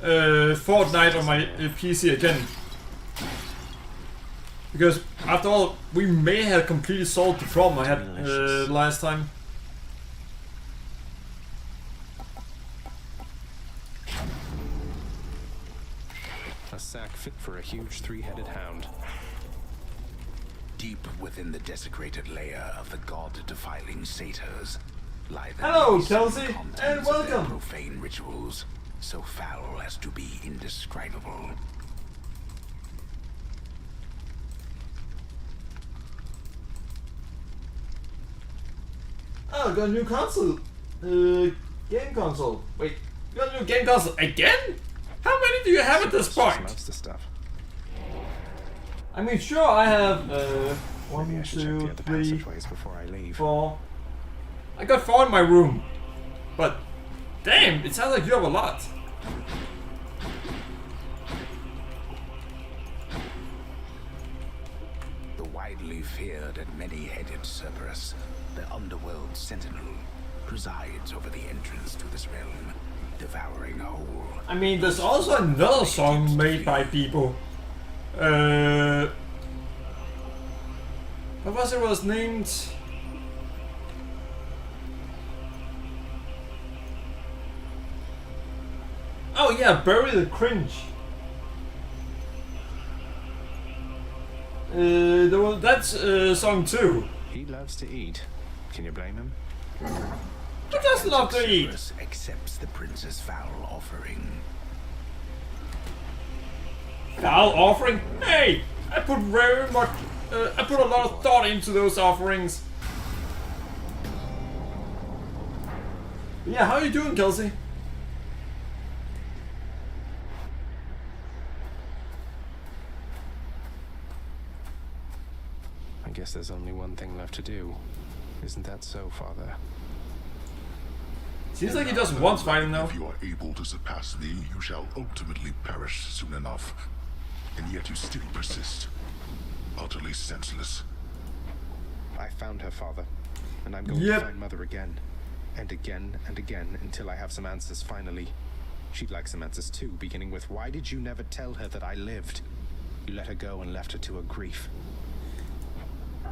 Fortnite on my PC again? Because after all, we may have completely solved the problem I had last time. A sack fit for a huge 3-headed hound. Deep within the desecrated layer of the god-defiling satyrs lie the Hello, noisome Kelsey, contents and of their welcome. profane rituals, so foul as to be indescribable. Oh, I got a new console. Game console. Wait, you got a new game console again? How many do you have at this point? Loves the stuff. I mean, sure, I have Maybe I 1, should check the 2, other 3, passageways before I leave. 4. I got 4 in my room. But damn, it sounds like you have a lot. The widely feared and many-headed Cerberus, the underworld sentinel, presides over the entrance to this realm, devouring whole. I mean, there's also another song made by people. What was it was named? Oh yeah, Bury the Cringe. That's song 2. He loves to eat. Can you blame him? Who doesn't love to eat? Cerberus accepts the prince's foul offering. Foul offering? Hey, I put very much. I put a lot of thought into those offerings. Yeah, how are you doing, Kelsey? I guess there's only one thing left to do. Isn't that so, Father? Seems like he doesn't want fighting now. If you are able to surpass me, you shall ultimately perish soon enough. And yet you still persist. Utterly senseless. I found her, Father. And I'm going to find Mother again. And again and again until I have some answers finally. She'd like some answers too, beginning with, why did you never tell her that I lived? You let her go and left her to her grief.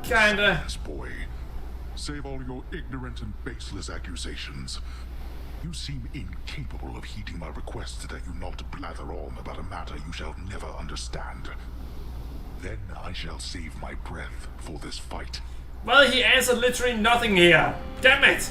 Kinda. Yes, boy. Save all your ignorant and baseless accusations. You seem incapable of heeding my request that you not blather on about a matter you shall never understand. Then I shall save my breath for this fight. Well, he answered literally nothing here. Damn it!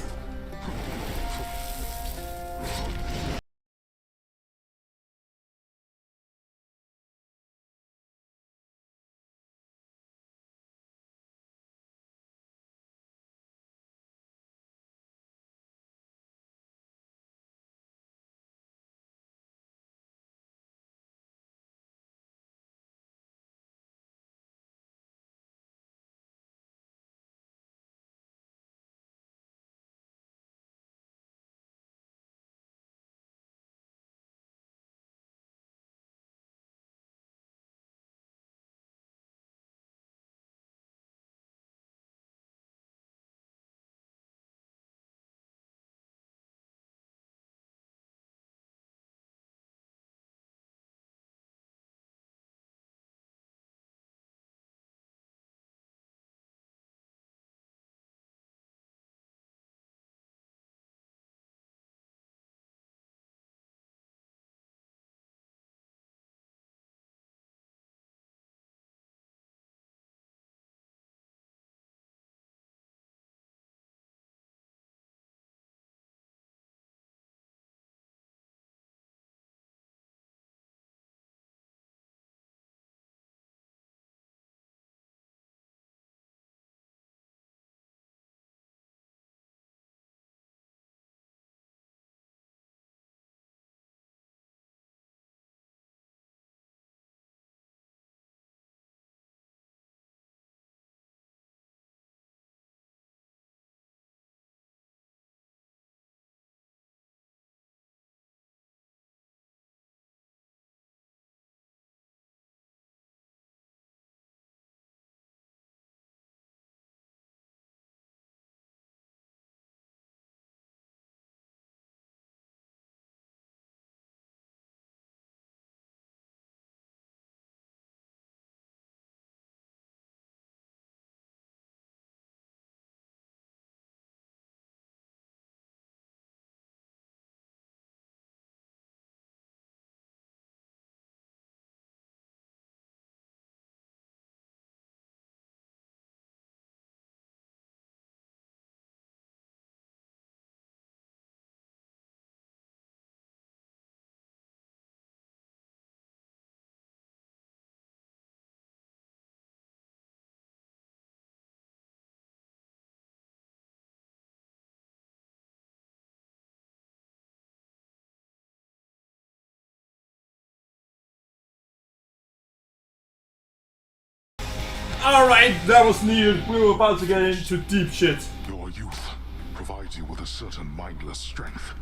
Alright, that was needed. We were about to get into deep shit. Your youth provides you with a certain mindless strength,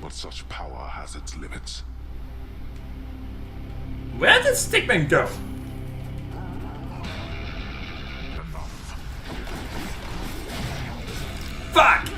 but such power has its limits. Where did Stickman go? Enough. Fuck!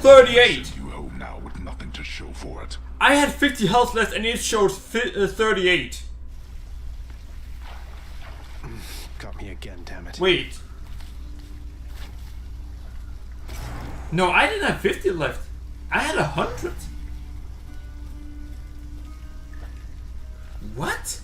$38. You home now with nothing to show for it. I had 50 health left and it showed 38. Got me again, damn it. Wait. No, I didn't have 50 left. I had 100. What?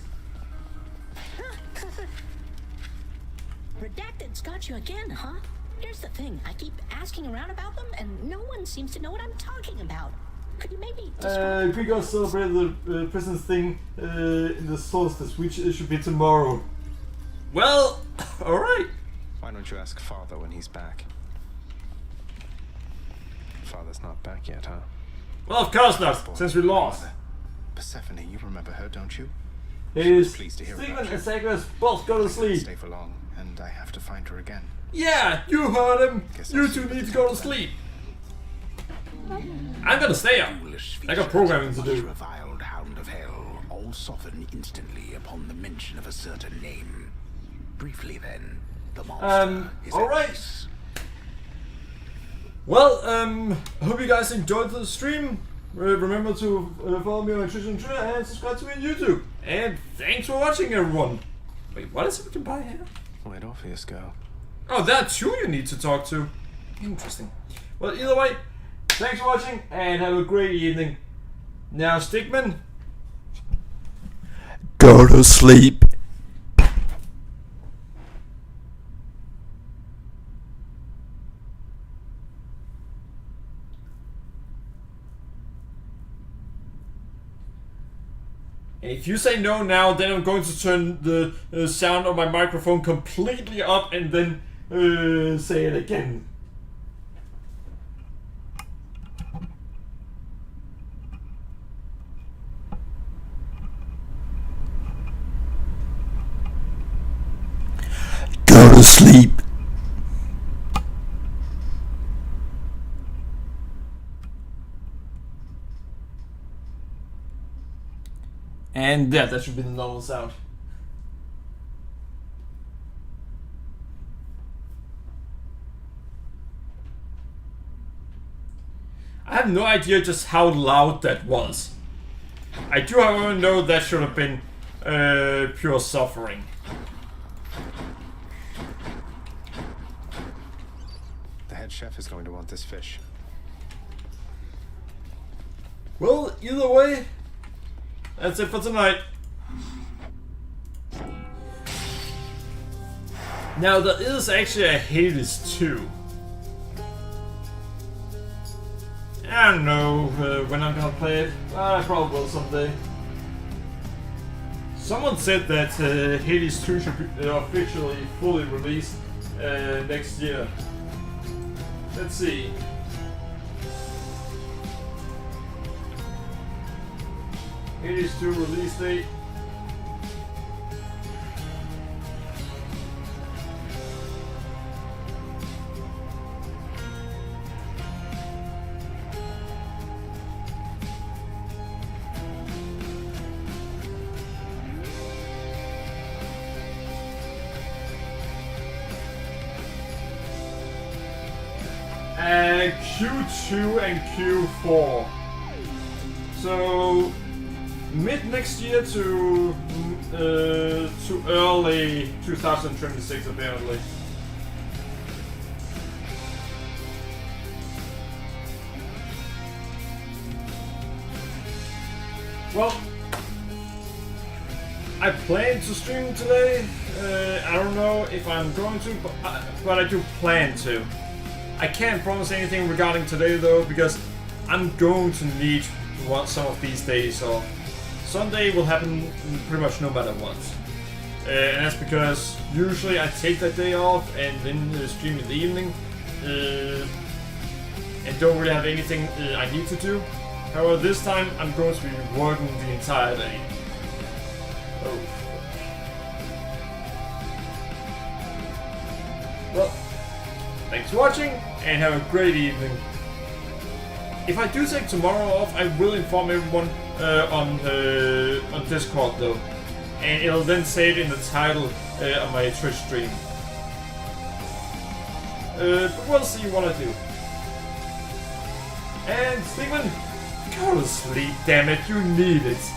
Redacted's got you again, huh? Here's the thing, I keep asking around about them, and no one seems to know what I'm talking about. Could you maybe describe... We gotta celebrate the Christmas thing in the solstice, which should be tomorrow. Well, alright. Why don't you ask Father when he's back? Father's not back yet, huh? Well, of course not, since we lost. Persephone, you remember her, don't you? Is pleased to hear Stephen about and Zagreus both go to sleep. Stay for long, and I have to find her again. Yeah, you heard him. You two need to go to sleep. I'm gonna stay up. I got programming to do. Reviled hound of hell, all soften instantly upon the mention of a certain name. Briefly then, the monster is all right. Well, I hope you guys enjoyed the stream. Remember to follow me on Twitter and subscribe to me on YouTube. And thanks for watching, everyone. Wait, what is it we can buy here? Where'd Orpheus go? Oh, that's who you need to talk to. Interesting. Well, either way, thanks for watching and have a great evening. Now, Stickman, go to sleep. And if you say no now, then I'm going to turn the sound of my microphone completely up and then say it again. Go to sleep. And yeah, that should be the normal sound. I have no idea just how loud that was. I do, however, know that should have been pure suffering. The head chef is going to want this fish. Well, either way, that's it for tonight. Now, there is actually a Hades 2. I don't know when I'm gonna play it. I probably will someday. Someone said that Hades 2 should be officially fully released next year. Let's see. Hades 2 release date. Q2 and Q4. So mid next year to early 2026 apparently. Well, I plan to stream today. I don't know if I'm going to, but I do plan to. I can't promise anything regarding today though, because I'm going to need some of these days off. Sunday will happen pretty much no matter what. And that's because usually I take that day off and then stream in the evening. And don't really have anything I need to do. However, this time I'm going to be working the entire day. Oh. Well, thanks for watching, and have a great evening. If I do take tomorrow off, I will inform everyone on Discord though, and it'll then say it in the title of my Twitch stream. But we'll see what I do. And Steven, go to sleep, damn it! You need it.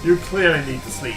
You clearly need to sleep.